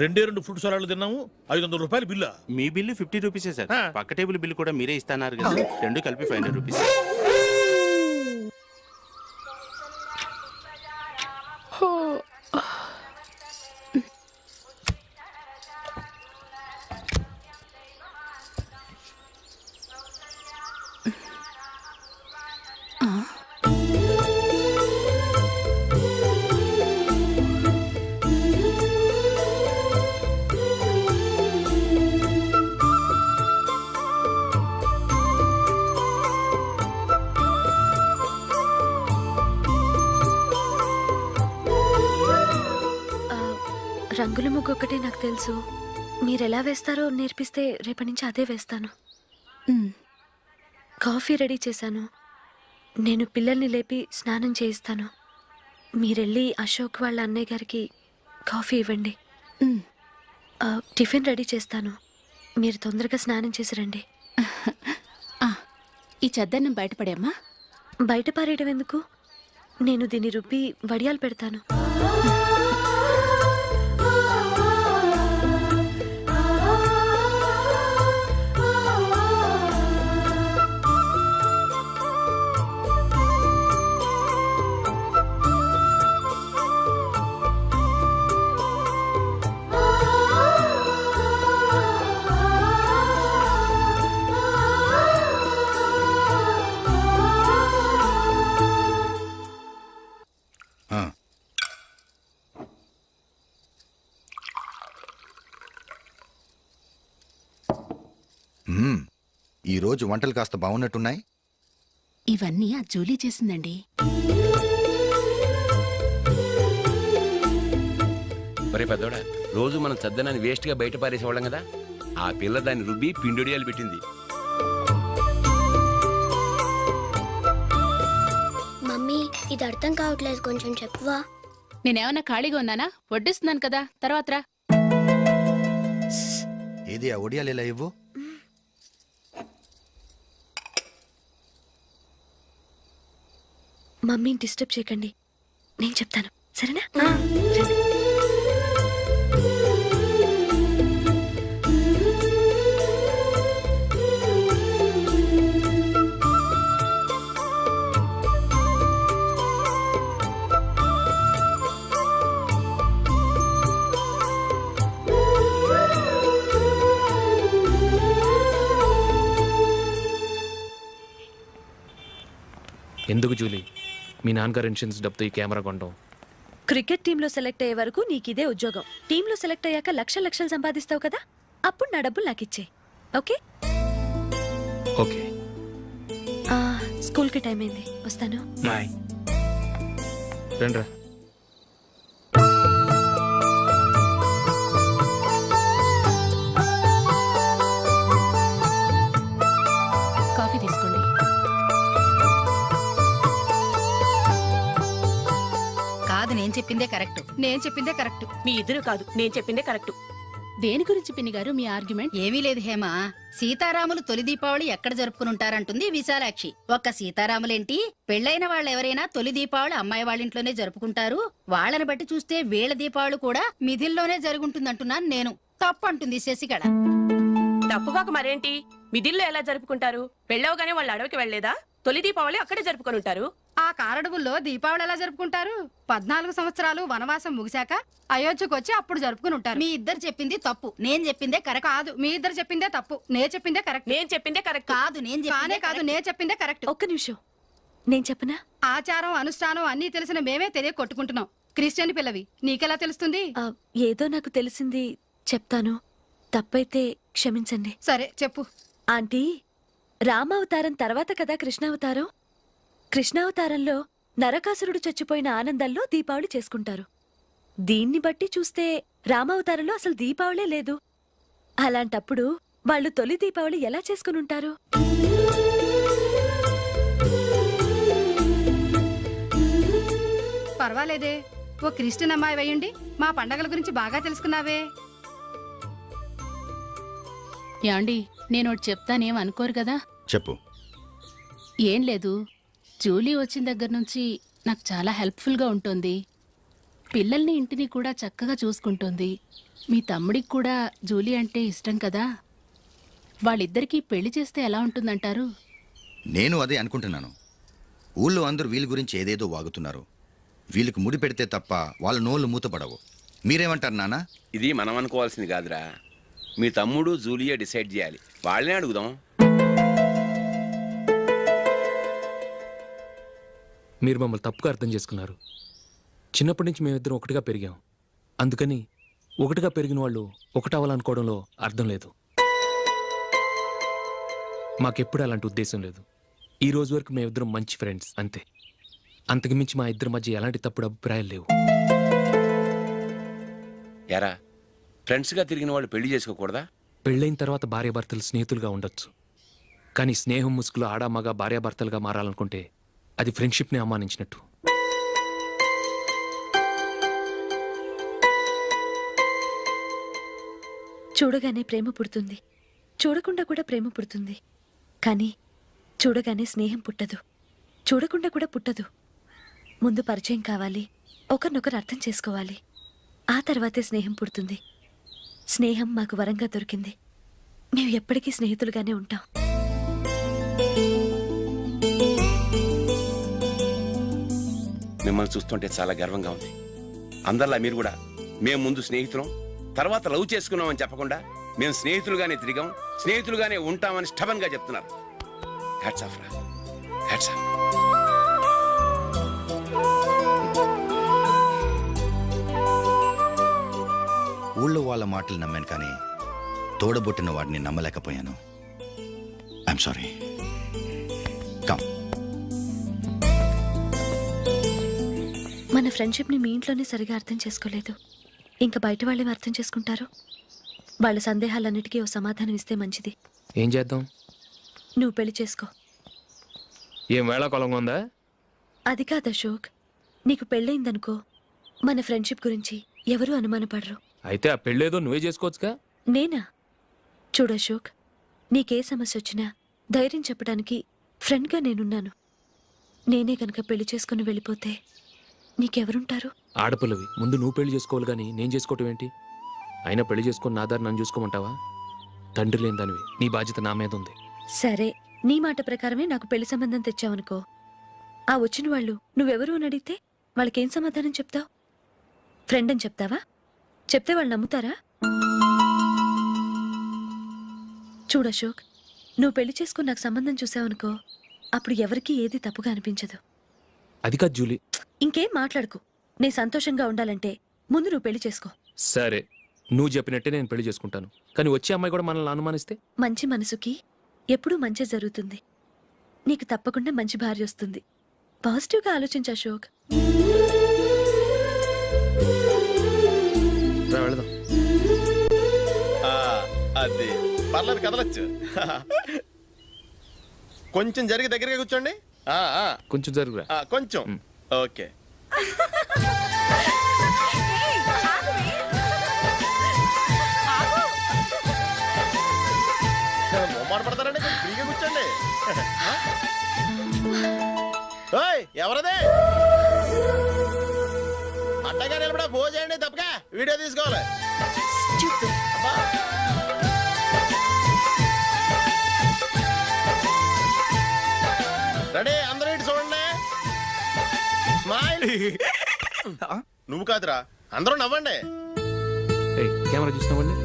J: 2 ఫుడ్ సలాడ్లు తిన్నాము, 500 రూపాయలు బిల్లా?
L: మీ బిల్లు 50 రూపీసే సార్. పక్క టేబుల్ బిల్ కూడా మీరే ఇస్తాన్నారు కదా, రెండు కలిపి 500 రూపీస్.
K: రంగుల ముగ్గు ఒకటే నాకు తెలుసు. మీరెలా వేస్తారో నేర్పిస్తే రేపటి నుంచి అదే వేస్తాను. కాఫీ రెడీ చేశాను. నేను పిల్లల్ని లేపి స్నానం చేయిస్తాను. మీరెళ్ళి అశోక్ వాళ్ళ అన్నయ్య గారికి కాఫీ ఇవ్వండి. టిఫిన్ రెడీ చేస్తాను. మీరు తొందరగా స్నానం చేసి రండి.
G: ఈ చెద్దన్నం బయటపడేమ్మా.
K: బయట పారేయడం ఎందుకు? నేను దీన్ని రుబ్బి వడియాలు పెడతాను.
I: ఈ రోజు వంటలు కాస్త బాగున్నట్టున్నాయి.
G: ఇవన్నీ ఆ జూలీ చేసిందండి.
D: ఒరే పెద్దోడా, రోజు మనం చద్దనాన్ని వేస్ట్ గా బయట పారేసేవాళ్ళం కదా, ఆ పిల్ల దాన్ని రుబ్బి పిండొడియాలు పెట్టింది.
F: మమ్మీ, ఇది అర్థం కావట్లేదు, కొంచెం చెప్పువా.
G: నేనేమన్నా ఖాళీగా ఉన్నానా? వడ్డిస్తున్నాను కదా, తర్వాత రా.
I: ఏది ఆ ఒడియాలు ఇలా ఇవ్వు.
K: మమ్మీని డిస్టర్బ్ చేయకండి, నేను చెప్తాను. సరేనా?
C: ఎందుకు జూలీ మీ నాన్నగారు ఇన్సూరెన్స్ డబ్బుతో ఈ కెమెరా కొనడం?
K: క్రికెట్ టీంలో సెలెక్ట్ అయ్యే వరకు నీకిదే ఉద్యోగం. టీంలో సెలెక్ట్ అయ్యాక లక్షలు సంపాదిస్తావు కదా, అప్పుడు నా డబ్బులు నాకు ఇచ్చే. ఓకే?
C: ఓకే.
K: స్కూల్కి టైం అయింది, వస్తాను.
C: బాయ్. రండ్రా.
G: కాఫీ తీసుకోండి.
A: కాదు, నేను చెప్పిందే కరెక్ట్. నేను చెప్పిందే కరెక్ట్.
G: మీ ఇద్దరు కాదు, నేను చెప్పిందే కరెక్ట్. దేని గురించి పిన్ని గారు మీ ఆర్గ్యుమెంట్?
A: ఏమీ లేదు హేమ. సీతారాములు తొలి దీపావళి ఎక్కడ జరుపుకునుంటారంటుంది విశాలాక్షి. ఒక్క సీతారాములేంటి, పెళ్లైన వాళ్ళు ఎవరైనా తొలి దీపావళి అమ్మాయి వాళ్ళ ఇంట్లోనే జరుపుకుంటారు. వాళ్ళని బట్టి చూస్తే వీళ్ళ దీపావళి కూడా మిథిల్లోనే జరుగుంటుందంటున్నాను నేను. తప్పు అంటుంది శశికళ.
G: తప్పుగాక మరేంటి, మిథిల్లో ఎలా జరుపుకుంటారు? పెళ్ళవగానే వాళ్ళు అడవికి వెళ్లేదా? తొలి దీపావళి అక్కడే జరుపుకొని ఉంటారు.
A: ఆ కారడుగుల్లో దీపావళి ఎలా జరుపుకుంటారు? 14 సంవత్సరాలు వనవాసం ముగిశాక అయోధ్యకు వచ్చి అప్పుడు జరుపుకుని ఉంటారు. మీ ఇద్దరు చెప్పింది తప్పు, నేను చెప్పిందే కరెక్ట్. కాదు, మీ ఇద్దరు చెప్పిందే తప్పు, నేను చెప్పిందే కరెక్ట్.
G: నేను చెప్పిందే కరెక్ట్.
A: కాదు, నేను చెప్పిందే కరెక్ట్.
K: ఒక్క నిమిషం, నేను చెప్పనా?
A: ఆచారం అనుష్ఠానం అన్నీ తెలిసిన మేమే తెలియ కొట్టుకుంటున్నాం. క్రిస్టియన్ పిల్లవి, నీకెలా తెలుస్తుంది?
K: ఏదో నాకు తెలిసింది చెప్తాను, తప్పైతే క్షమించండి.
A: సరే చెప్పు.
K: ఆంటీ, రామావతారం తర్వాత కదా కృష్ణావతారం. కృష్ణావతారంలో నరకాసురుడు చచ్చిపోయిన ఆనందంలో దీపావళి చేసుకుంటారు. దీన్ని బట్టి చూస్తే రామావతారంలో అసలు దీపావళే లేదు. అలాంటప్పుడు వాళ్ళు తొలి దీపావళి ఎలా చేసుకునుంటారు?
A: పర్వాలేదే, ఓ క్రిస్టియన్ అమ్మాయి వేయండి, మా పండగల గురించి బాగా తెలుసుకున్నావే.
G: యాండి, నేను ఒకటి చెప్తానేం అనుకోరు కదా?
I: చెప్పు.
G: ఏం లేదు, జూలీ వచ్చిన దగ్గర నుంచి నాకు చాలా హెల్ప్ఫుల్గా ఉంటుంది. పిల్లల్ని ఇంటిని కూడా చక్కగా చూసుకుంటుంది. మీ తమ్ముడికి కూడా జూలీ అంటే ఇష్టం కదా. వాళ్ళిద్దరికీ పెళ్లి చేస్తే ఎలా ఉంటుందంటారు?
I: నేను అదే అనుకుంటున్నాను. ఊళ్ళో అందరూ వీళ్ళ గురించి ఏదేదో వాగుతున్నారు. వీళ్ళకి ముడి పెడితే తప్ప వాళ్ళ నోళ్ళు మూతపడవు. మీరేమంటారు నాన్న?
D: ఇది మనం అనుకోవాల్సింది కాదురా, మీ తమ్ముడు జూలియా డిసైడ్ చేయాలి. వాళ్ళనే అడుగుదాం.
C: మీరు మమ్మల్ని తప్పుగా అర్థం చేసుకున్నారు. చిన్నప్పటి నుంచి మేమిద్దరం ఒకటిగా పెరిగాం. అందుకని ఒకటిగా పెరిగిన వాళ్ళు ఒకటవ్వాలనుకోవడంలో అర్థం లేదు. మాకెప్పుడు అలాంటి ఉద్దేశం లేదు. ఈ రోజు వరకు మేమిద్దరం మంచి ఫ్రెండ్స్ అంతే. అంతకుమించి మా ఇద్దరి మధ్య ఎలాంటి తప్పుడు అభిప్రాయాలు లేవు.
D: ఎరా, ఫ్రెండ్స్గా తిరిగిన వాళ్ళు పెళ్లి చేసుకోకూడదా?
C: పెళ్ళైన తర్వాత భార్యాభర్తలు స్నేహితులుగా ఉండొచ్చు. కానీ స్నేహం ముసుగులో ఆడామగా భార్యాభర్తలుగా మారాలనుకుంటే అది ఫ్రెండ్షిప్ని అవమానించినట్టు.
K: చూడగానే ప్రేమ పుడుతుంది, చూడకుండా కూడా ప్రేమ పుడుతుంది. కానీ చూడగానే స్నేహం పుట్టదు, చూడకుండా కూడా పుట్టదు. ముందు పరిచయం కావాలి, ఒకరినొకరు అర్థం చేసుకోవాలి, ఆ తర్వాతే స్నేహం పుడుతుంది. స్నేహం మాకు వరంగా దొరికింది. మేము ఎప్పటికీ స్నేహితులుగానే ఉంటాం.
D: మిమ్మల్ని చూస్తుంటే చాలా గర్వంగా ఉంది. అందరిలా మీరు కూడా మేము ముందు స్నేహితులం, తర్వాత లవ్ చేసుకున్నామని చెప్పకుండా మేము స్నేహితులుగానే తిరిగాం, స్నేహితులుగానే ఉంటామని స్టబన్ గా చెప్తున్నారు. హ్యాట్స్ ఆఫ్ రా, హ్యాట్స్ ఆఫ్.
I: ఊళ్ళో వాళ్ళ మాటలు నమ్మాను, కానీ తోడబుట్టిన వాడిని నమ్మలేకపోయాను. I'm sorry. కమ్.
K: మన ఫ్రెండ్షిప్ని మీ ఇంట్లోనే సరిగా అర్థం చేసుకోలేదు, ఇంకా బయట వాళ్ళేం అర్థం చేసుకుంటారు? వాళ్ళ సందేహాలన్నిటికీ ఓ సమాధానం ఇస్తే మంచిది.
C: ఏం చేద్దాం?
K: నువ్వు పెళ్లి చేసుకో.
C: ఏం వేళాకోళంగా ఉందా?
K: అది కాదు అశోక్, నీకు పెళ్ళయిందనుకో, మన ఫ్రెండ్షిప్ గురించి ఎవరూ అనుమానపడరు.
C: అయితే ఆ పెళ్ళేదో నువ్వే చేసుకోవచ్చుగా.
K: నేనా? చూడు అశోక్, నీకే సమస్య వచ్చినా ధైర్యం చెప్పడానికి ఫ్రెండ్గా నేనున్నాను. నేనే కనుక పెళ్లి చేసుకుని వెళ్ళిపోతే నీకెవరుంటారు?
C: ఆడపిల్లవి ముందు నువ్వు పెళ్లి చేసుకోవాలి కానీ నేను చేసుకోవటం ఏంటి? అయినా పెళ్లి చేసుకుని నా దారి నన్ను చూసుకోమంటావా? తండ్రి లేని దానివి, నీ బాధ్యత నా మీద ఉంది.
K: సరే, నీ మాట ప్రకారమే నాకు పెళ్లి సంబంధం తెచ్చావనుకో. ఆ వచ్చిన వాళ్ళు నువ్వెవరు అని అడిగితే వాళ్ళకేం సమాధానం చెప్తావు? ఫ్రెండ్ అని చెప్తావా? చెప్తే వాళ్ళు నమ్ముతారా? చూడు అశోక్, నువ్వు పెళ్లి చేసుకుని నాకు సంబంధం చూసావనుకో, అప్పుడు ఎవరికీ ఏది తప్పుగా అనిపించదు.
C: అది కాదు జూలీ.
K: ఇంకేం మాట్లాడుకో. నేను సంతోషంగా ఉండాలంటే ముందు నువ్వు పెళ్లి చేసుకో.
C: సరే, నువ్వు చెప్పినట్టే నేను పెళ్లి చేసుకుంటాను. కానీ వచ్చే అమ్మాయి కూడా మనల్ని అనుమానిస్తే?
K: మంచి మనసుకి ఎప్పుడూ మంచి జరుగుతుంది. నీకు తప్పకుండా మంచి భార్య వస్తుంది. పాజిటివ్గా ఆలోచించు అశోక్.
C: రా, వెళదాం.
H: అది పర్లేదు, కదలొచ్చు. కొంచెం జరిగి దగ్గరగా కూర్చోండి.
C: కొంచెం జరుగురా.
H: కొంచెం. ఓకే. బొమ్మాట పడతారండి, కొంచెం ఫ్రీగా కూర్చోండి. ఓయ్, ఎవరదే? అడ్డగా నిలబడా ఫోన్ చేయండి, తప్పగా వీడియో తీసుకోవాలి. అబ్బా. రెడీ, అందరూ ఇటు చూడండి. స్మైల్. నువ్వు కాదురా, అందరూ నవ్వండి.
C: ఏయ్, కెమెరా చూసినావండి?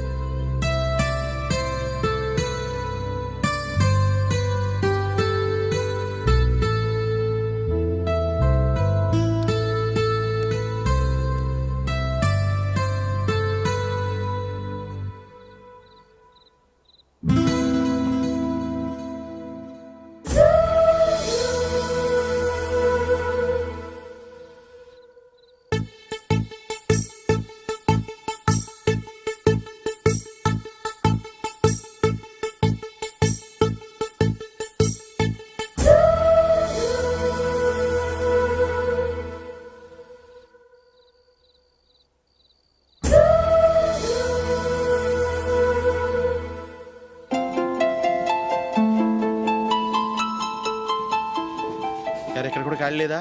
H: ఇక్కడ కూడా ఖాళీ లేదా?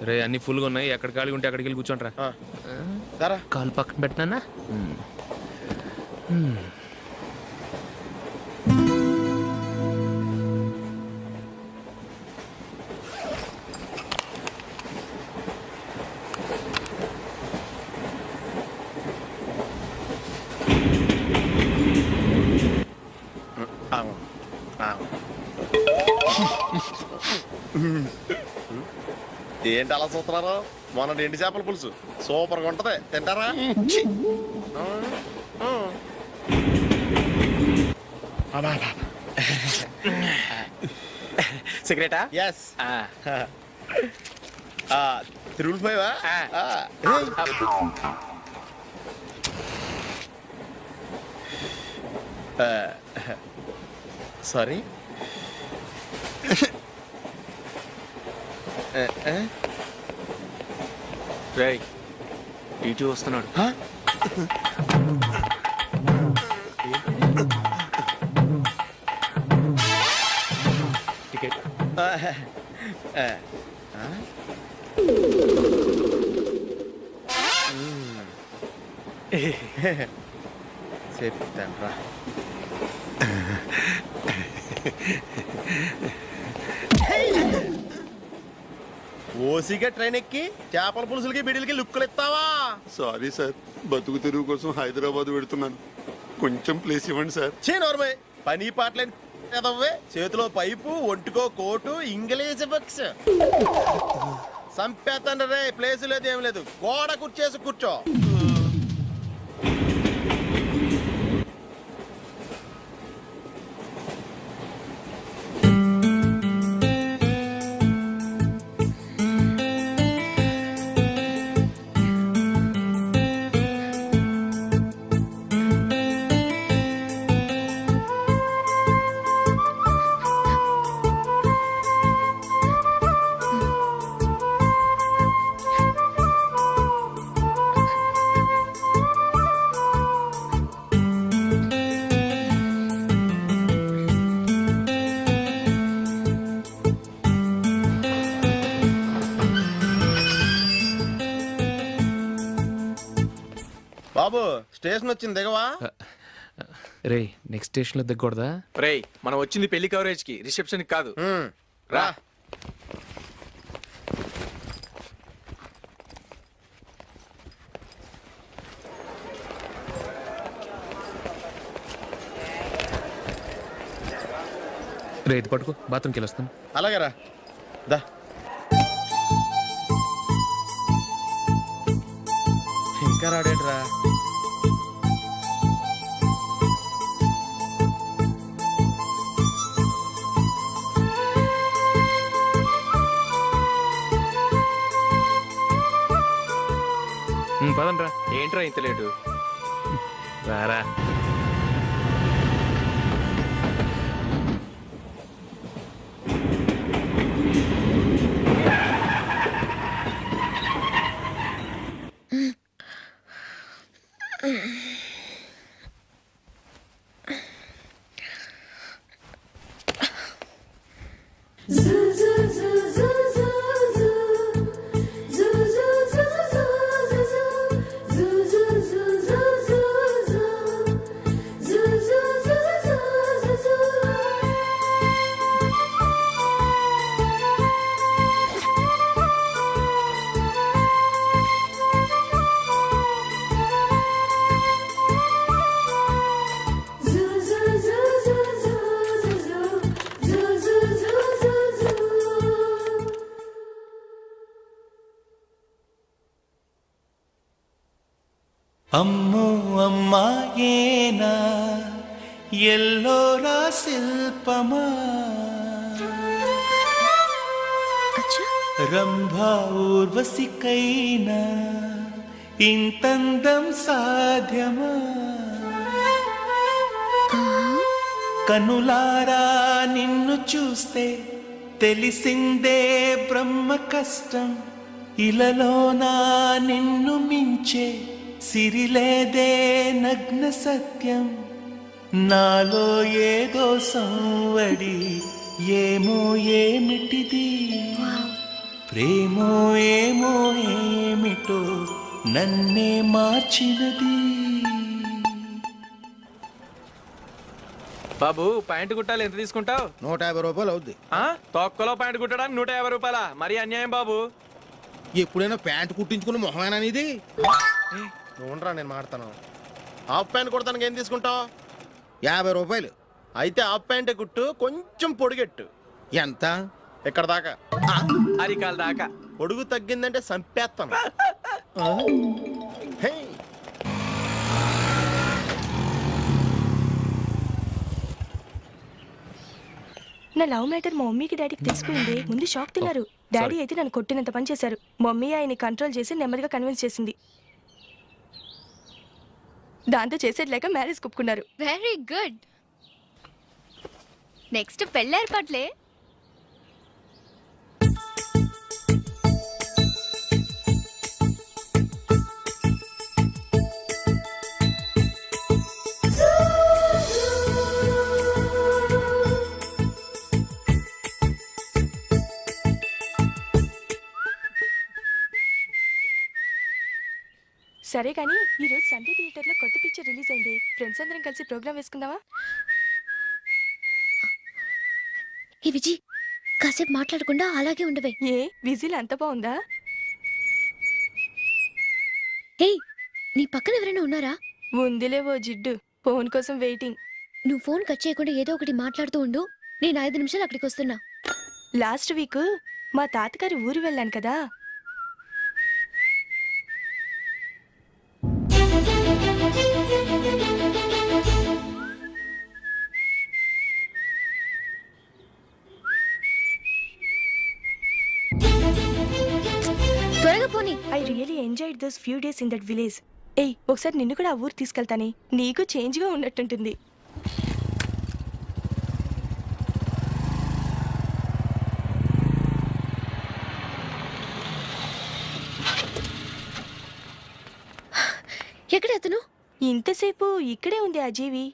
C: రే, అన్ని ఫుల్గా ఉన్నాయి. ఎక్కడ ఖాళీ ఉంటే అక్కడికి వెళ్ళి కూర్చోండి.
H: రా,
C: కాలు పక్కన పెట్టినా.
H: ఏంటి అలా చూస్తున్నారు? మొన్న ఎండి చేపల పులుసు సూపర్గా ఉంటది, తింటారా?
L: సిగరెటా?
H: ఎస్. తిరుగులు పోయావా? సారీ.
L: రేయ్, టీటీ వస్తున్నాడు. టికెట్.
H: చెప్తాను రా. ఓసిగా ట్రైన్ ఎక్కి చేపల పులుసులకి బిడిలకి లుక్కులు ఇస్తావా?
M: సారీ సార్, బతుకు తెరువు కోసం హైదరాబాద్ పెడుతున్నాను, కొంచెం ప్లేస్ ఇవ్వండి సార్.
H: నోర్మే, పని పాటలేని కదవ్వే. చేతిలో పైపు, ఒంటికో కోటు, ఇంగ్లీష్ బుక్స్. సంపేతండ్రి రే, ప్లేస్ లేదు ఏం లేదు, గోడ కుర్చేసి కూర్చో. బాబు స్టేషన్ వచ్చింది దిగవా?
C: రే నెక్స్ట్ స్టేషన్ లో దిగకూడదా?
N: రేయ్ మనం వచ్చింది పెళ్లి కవరేజ్ కి, రిసెప్షన్ కాదు.
H: రా.
C: రే ఇది పట్టుకో, బాత్రూమ్కి వెళ్ళొస్తాను.
H: అలాగే రా. దా. ఇంకా రాడేంట్రా?
C: పదండ్రా.
N: ఏంట్రా ఇంత లేటు?
C: రారా.
O: అమ్మో అమ్మాయేనా ఎల్లోరా శిల్పమా రంభా ఊర్వశికైనా ఇంతందం సాధ్యమా కనులారా నిన్ను చూస్తే తెలిసిందే బ్రహ్మ కష్టం ఇలలోనా నిన్ను మించే సిరిలేదే నగ్న సత్యం నాలో ఏదో సంవడి ఏమో ఏమిటిది ప్రేమో ఏమో ఏమిటో నన్నే మార్చినది.
N: బాబు ప్యాంటు కుట్టాలి, ఎంత తీసుకుంటావు?
H: 150 రూపాయలు అవుద్ది.
N: తొక్కలో ప్యాంటు కుట్టడానికి 150 రూపాయల? మరి అన్యాయం బాబు.
H: ఎప్పుడైనా ప్యాంట్ కుట్టించుకున్న మొహమేనా ఇది? చూడరా నేను మాడతాను. హాఫ్ ప్యాంట్ కుడతానికి ఏం తీసుకుంటావు? 50 రూపాయలు. అయితే హాఫ్ ప్యాంటే కుట్టు, కొంచెం పొడిగెట్టు. ఎంత? ఇక్కడ దాకా,
N: అరికాల దాకా.
H: పొడుగు తగ్గిందంటే సంపేస్తాను. హే.
F: నా లవ్ మ్యాటర్ మా మమ్మీకి డాడీకి తెలిసిపోయింది. ముందు షాక్ తిన్నారు. డాడీ అయితే నన్ను కొట్టినంత పని చేశారు. మమ్మీ ఆయన్ని కంట్రోల్ చేసి నెమ్మదిగా కన్విన్స్ చేసింది. దాంతో చేసేది లేక మ్యారేజ్ ఒప్పుకున్నారు.
K: Very good. నెక్స్ట్ పెళ్లి ఏర్పాట్లే.
F: సరే కానీ ఈరోజు సండే థియేటర్లో కొత్త పిక్చర్ రిలీజ్ అయింది. ఫ్రెండ్స్ అందరం కలిసి ప్రోగ్రామ్ వేసుకుందామా?
K: ఈ విజి కాసేపు మాట్లాడకుండా అలాగే ఉండవే.
F: ఏ విజిల్ అంత బాగుందా?
K: హే, నీ పక్కన ఎవరైనా ఉన్నారా?
F: ఉందిలేవో జిడ్డు. ఫోన్ కోసం వెయిటింగ్.
K: నువ్వు ఫోన్ కట్ చేయకుండా ఏదో ఒకటి మాట్లాడుతూ ఉండు. నేను 5 నిమిషాలు అక్కడికి వస్తున్నా.
F: లాస్ట్ వీక్ మా తాతగారి ఊరు వెళ్ళాను కదా.
K: త్వరగా పోనీ.
F: I really enjoyed those few days in that village. ఏయ్, ఒకసారి నిన్ను కూడా ఆ ఊరు తీసుకెళ్తానే. నీకు చేంజ్గా ఉన్నట్టుంటుంది.
K: ఎక్కడ అతను?
F: ఇంతసేపు ఇక్కడే ఉంది ఆ జీవి.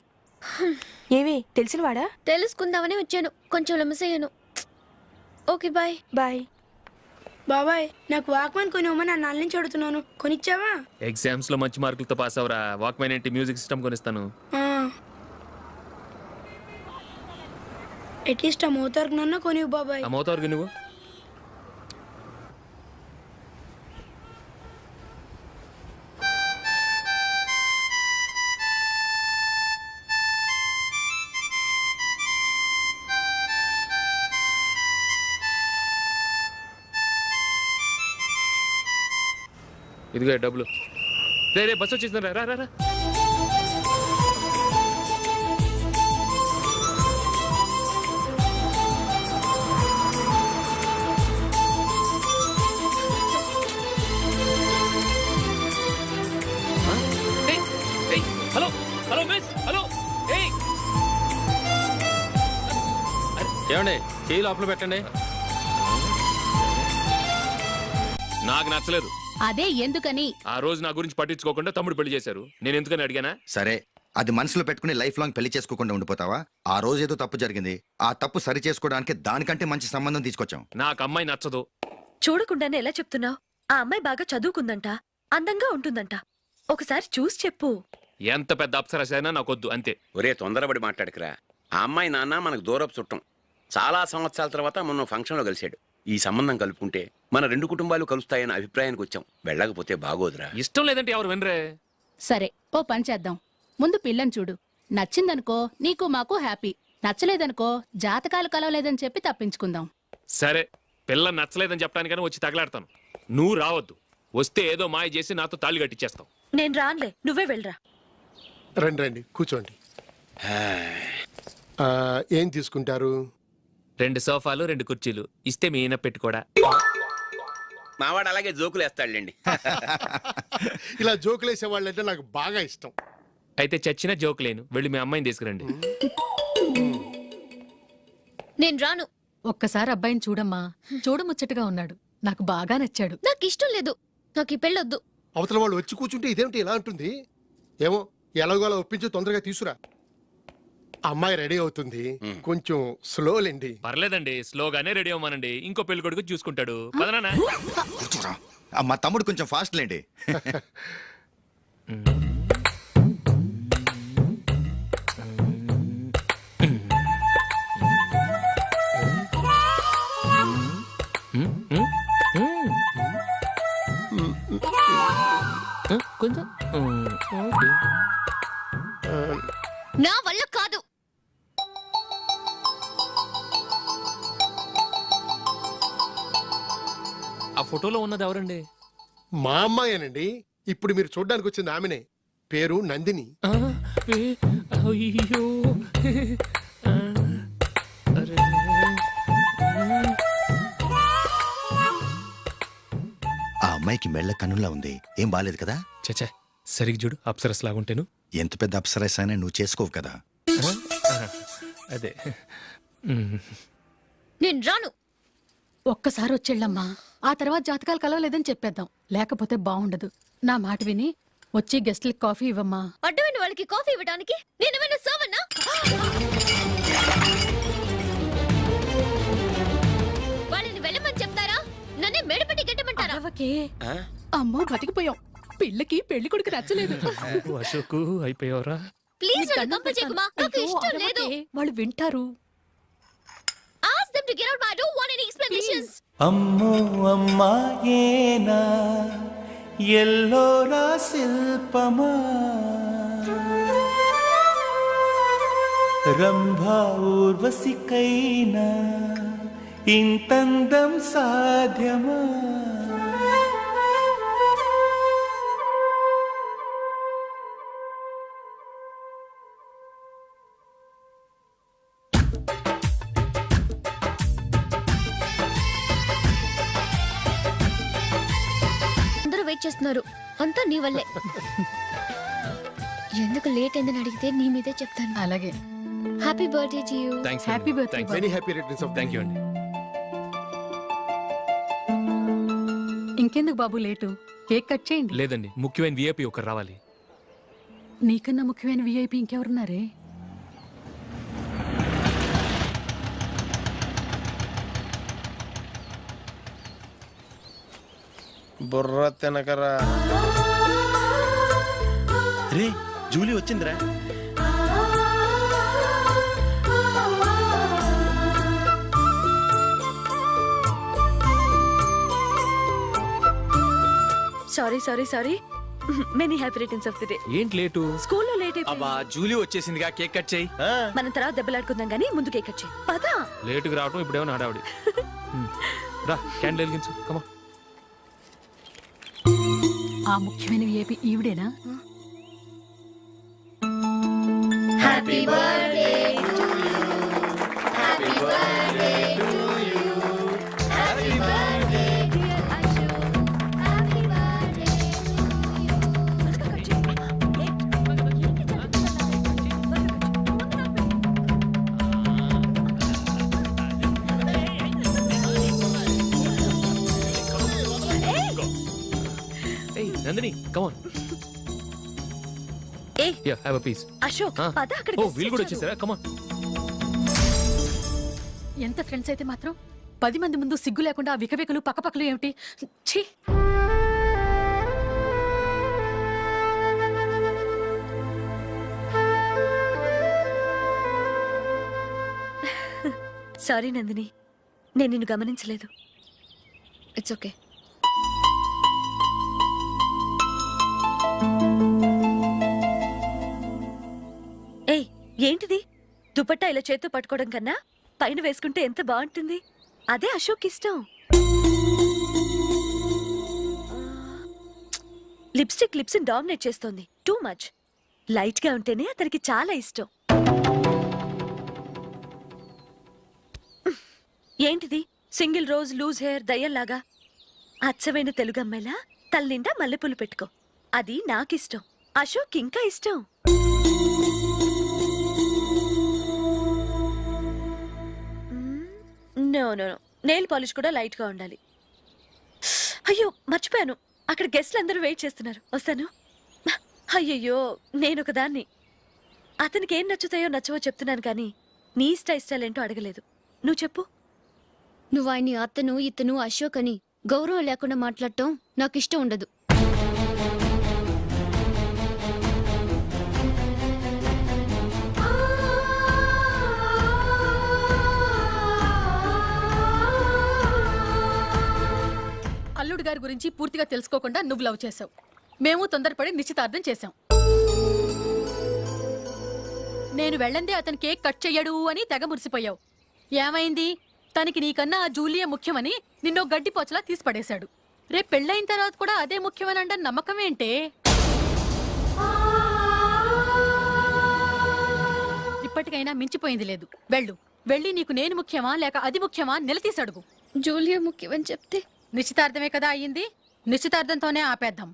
F: ఏవే తెలిసినవాడా?
K: తెలుసుకుందామని వచ్చాను. కొంచెం లెమసయ్యాను. Okay bye.
F: బాయ్. బాబాయ్ నాకు వాక్మన్ కొనివ్వమని నా నాన్న నుంచి అడుగుతున్నాను, కొనిచ్చావా?
C: ఎగ్జామ్స్ లో మంచి మార్కులతో పాస్ అవరా, వాక్మెన్ ఏంటి మ్యూజిక్ సిస్టమ్ కొనిస్తాను.
F: అట్లీస్ట్ ఆ మోతార్కు నన్న కొనివ్వు బాబాయ్.
C: ఆ మోతారు నువ్వు ఇదిగో డబ్బులు. రే బస్సు వచ్చేసింది, రా రా రా. Hello hello miss, hello.
N: ఏమండి చేయి లోపల పెట్టండి.
C: నాకు నచ్చలేదు.
G: అదే ఎందుకని?
C: ఆ రోజు నా గురించి పట్టించుకోకుండా తమ్ముడు పెళ్లి చేశారు. నేను ఎందుకని అడిగానా?
I: సరే, అది మనసులో పెట్టుకుని లైఫ్ లాంగ్ పెళ్లి చేసుకోకుండా ఉండిపోతావా? ఆ రోజు ఏదో తప్పు జరిగింది, ఆ తప్పు సరి చేసుకోవడానికి దానికంటే మంచి సంబంధం తీసుకొచ్చాం.
C: నాకు అమ్మాయి నచ్చదు.
K: చూడకుండానే ఎలా చెప్తున్నావు? ఆ అమ్మాయి బాగా చదువుకుందంట, అందంగా ఉంటుందంట. ఒకసారి చూసి చెప్పు.
C: ఎంత పెద్ద అప్సరసైనా నాకొద్దు, అంతే.
D: ఒరే తొందరపడి మాట్లాడకురా. ఆ అమ్మాయి నాన్న మనకు దూరపు చుట్టం. చాలా సంవత్సరాల తర్వాత మొన్న ఫంక్షన్లో కలిశాడు. ఈ సంబంధం కలుపుకుంటే మన రెండు కుటుంబాలు కలుస్తాయన్న అభిప్రాయానికి వచ్చాం. వెళ్ళకపోతే బాగోదురా.
C: ఇష్టం లేదంటే ఎవరు వినరే.
G: సరే, ఓ పని చేద్దాం. ముందు పిల్లని చూడు. నచ్చిందనుకో నీకు మాకు హ్యాపీ, నచ్చలేదనుకో జాతకాలు కలవలేదని చెప్పి తప్పించుకుందాం.
C: సరే, పిల్ల నచ్చలేదని చెప్పడానికని వచ్చి తగలాడతాను. నువ్వు రావద్దు. వస్తే ఏదో మాయ చేసి నాతో తాళి కట్టించేస్తావు.
K: నేను రానులే, నువ్వే వెళ్ళరా.
H: రండి రండి కూర్చోండి. ఏం తీసుకుంటారు?
C: 2 సోఫాలు 2 కుర్చీలు ఇస్తే మీ ఈయన పెట్టుకోడా.
D: మావాడు అలాగే జోకులు వేస్తాడులేండి.
H: ఇలా జోకులేసే వాళ్ళంటే నాకు బాగా ఇష్టం.
C: అయితే చచ్చిన జోక్ లేను. వెళ్ళి మీ అమ్మాయిని తీసుకురండి.
K: నేను రాను.
F: ఒక్కసారి అబ్బాయిని చూడమ్మా, చూడముచ్చటగా ఉన్నాడు, నాకు బాగా నచ్చాడు.
K: నాకు ఇష్టం లేదు, నాకు ఈ పెళ్ళొద్దు.
H: అవతల వాళ్ళు వచ్చి కూర్చుంటే ఇదేమిటి ఇలా ఉంటుంది? ఏమో ఎలాగోలా ఒప్పించి తొందరగా తీసురా. అమ్మాయి రెడీ అవుతుంది, కొంచెం స్లోలేండి.
C: పర్లేదండి, స్లోగానే రెడీ అవ్వమానండి. ఇంకో పెళ్లి కొడుకు చూసుకుంటాడు. పదనా.
I: కూర్చోరా. మా తమ్ముడు కొంచెం ఫాస్ట్ లేండి.
C: కొంచెం
K: నా వల్ల కాదు.
C: ఆ ఫోటోలో ఉన్నది ఎవరండి?
H: మా అమ్మాయేనండి. ఇప్పుడు మీరు చూడ్డానికి వచ్చింది ఆమెనే. పేరు నందిని.
C: అయ్యో.
I: ఆ అమ్మాయికి మెళ్ళ కన్నులా ఉంది, ఏం బాలేదు కదా?
C: చచ్చా, సరిగ్గా చూడు, అప్సరస్ లాగుంటేను.
I: ఎంత పెద్ద అప్సరస్ అయినా నువ్వు చేసుకోవు కదా.
C: అదే.
K: నేను రాను.
F: ఒక్కసారి వచ్చేళ్ళమ్మా, ఆ తర్వాత జాతకాలు కలవలేదని చెప్పేద్దాం, లేకపోతే బాగుండదు. నా మాట విని వచ్చి గెస్ట్లకి కాఫీ ఇవ్వమ్మా.
K: అడ్డమైన వాళ్ళకి కాఫీ ఇవ్వడానికి నేనేమైనా సోమన్నా? వాళ్ళని వెళ్ళమని చెప్తారా? నన్నే మేడపట్టి గెట్టమంటారా?
G: అమ్మో బతికిపోయాం. పిల్లకి పెళ్లి కొడుకు నచ్చలేదు.
C: అశోకు అయిపోయావరా.
K: ప్లీజ్ నన్ను కంపచేయకుమా, నాకు ఇష్టం లేదు.
F: వాళ్ళు వింటారు.
K: Ask them to get out. I don't want any explanations.
O: అమ్మో అమ్మాయేనా ఎల్లోరా శిల్పమా రంభా ఊర్వశికైనా ఇంతందం సాధ్యమా?
K: వెయిట్ చేస్తున్నారు, అంతా నీ వల్లే. ఎందుకు లేట్ అయిందని అడిగితే నీ మీదే చెప్తాను.
F: అలాగే.
K: Happy birthday to you.
F: Happy birthday.
H: Very happy returns of
C: thank you అండి.
F: ఇంకెందుకు బాబు లేటు, కేక్ కట్ చేయండి.
C: లేదండి, ముఖ్యమైన విఐపి ఒకరు రావాలి.
F: నీకన్నా ముఖ్యమైన విఐపి ఇంకెవరున్నారే?
H: బుర్ర తినకరా.
J: రే జూలీ వచ్చిందిరా.
K: Sorry sorry sorry many happy returns of the day.
C: ఏంటి లేటు?
K: స్కూల్లో లేట్ అయిపోయింది.
L: జూలీ వచ్చేసిందిగా, కేక్ కట్ చేయి.
K: మనం తర్వాత దెబ్బలాడుకుందాం గానీ ముందు కేక్ వచ్చి పదా.
C: లేటుగా రావటం ఇప్పుడేమో నాడావిడి. రా క్యాండిల్ వెలిగించు. కమా.
G: ఆ ముఖ్యమైన ఏపీ ఈవిడేనా?
A: Happy birthday to you happy birthday to you happy birthday dear Ashu happy birthday
C: ఏయ్ నందిని కమాన్.
K: ఏ
C: ya have a piece.
K: Ashok పద అక్కడికి.
C: ఓ వీళ్ళు కూడా వచ్చేసారా? కమాన్.
G: ఎంత ఫ్రెండ్స్ అయితే మాత్రం 10 మంది ముందు సిగ్గు లేకుండా వికవికలు పక్కపక్కలు ఏమిటి? ఛీ!
K: సారీ నందిని, నేను నిన్ను గమనించలేదు.
F: It's okay.
K: ఏయ్ ఏంటిది? దుపట్టా ఇలా చేత్తో పట్టుకోవడం కన్నా పైన వేసుకుంటే ఎంత బాగుంటుంది. అదే అశోక్ ఇష్టం. లిప్స్టిక్ లిప్స్ డామినేట్ చేస్తోంది. Too much. లైట్ గా ఉంటేనే అతనికి చాలా ఇష్టం. ఏంటిది? సింగిల్ రోజ్ లూజ్ హెయిర్ దయ్యంలాగా. అచ్చమైన తెలుగు అమ్మాయిలా తల నిండా మల్లెపూలు పెట్టుకో. అది నాకిష్టం. అశోక్ ఇంకా ఇష్టం. No no no, nail polish కూడా లైట్ గా ఉండాలి. అయ్యో మర్చిపోయాను, అక్కడ గెస్ట్లు అందరూ వెయిట్ చేస్తున్నారు. వస్తాను. అయ్యయ్యో నేను ఒకదాన్ని. అతనికి ఏం నచ్చుతాయో నచ్చవో చెప్తున్నాను కానీ నీ ఇష్టాలేంటో అడగలేదు. నువ్వు చెప్పు.
F: నువ్వు ఆయన్ని అతను ఇతను అశోక్ అని గౌరవం లేకుండా మాట్లాడటం నాకు ఇష్టం ఉండదు.
G: అల్లుడు గారి గురించి పూర్తిగా తెలుసుకోకుండా నువ్వు లవ్ చేసావు. మేము తొందరపడి నిశ్చితార్థం చేశాం. నేను వెళ్ళందే అతను కేక్ కట్ చెయ్యడు అని తెగ మురిసిపోయావు. ఏమైంది? తనకి నీకన్నా ఆ జూలియే ముఖ్యమని నిన్నో గడ్డి పోచలా తీసి పడేశాడు. రేపు పెళ్ళైన తర్వాత కూడా అదే ముఖ్యమని అంటే నమ్మకం ఏంటే? ఇప్పటికైనా మించిపోయింది లేదు. వెళ్ళి నీకు నేను ముఖ్యమా లేక అది ముఖ్యమా నిలదీసి అడుగు.
F: జూలియా ముఖ్యమని చెప్తే
G: నిశ్చితార్థమే కదా అయ్యింది. నిశ్చితార్థంతోనే ఆపేద్దాం.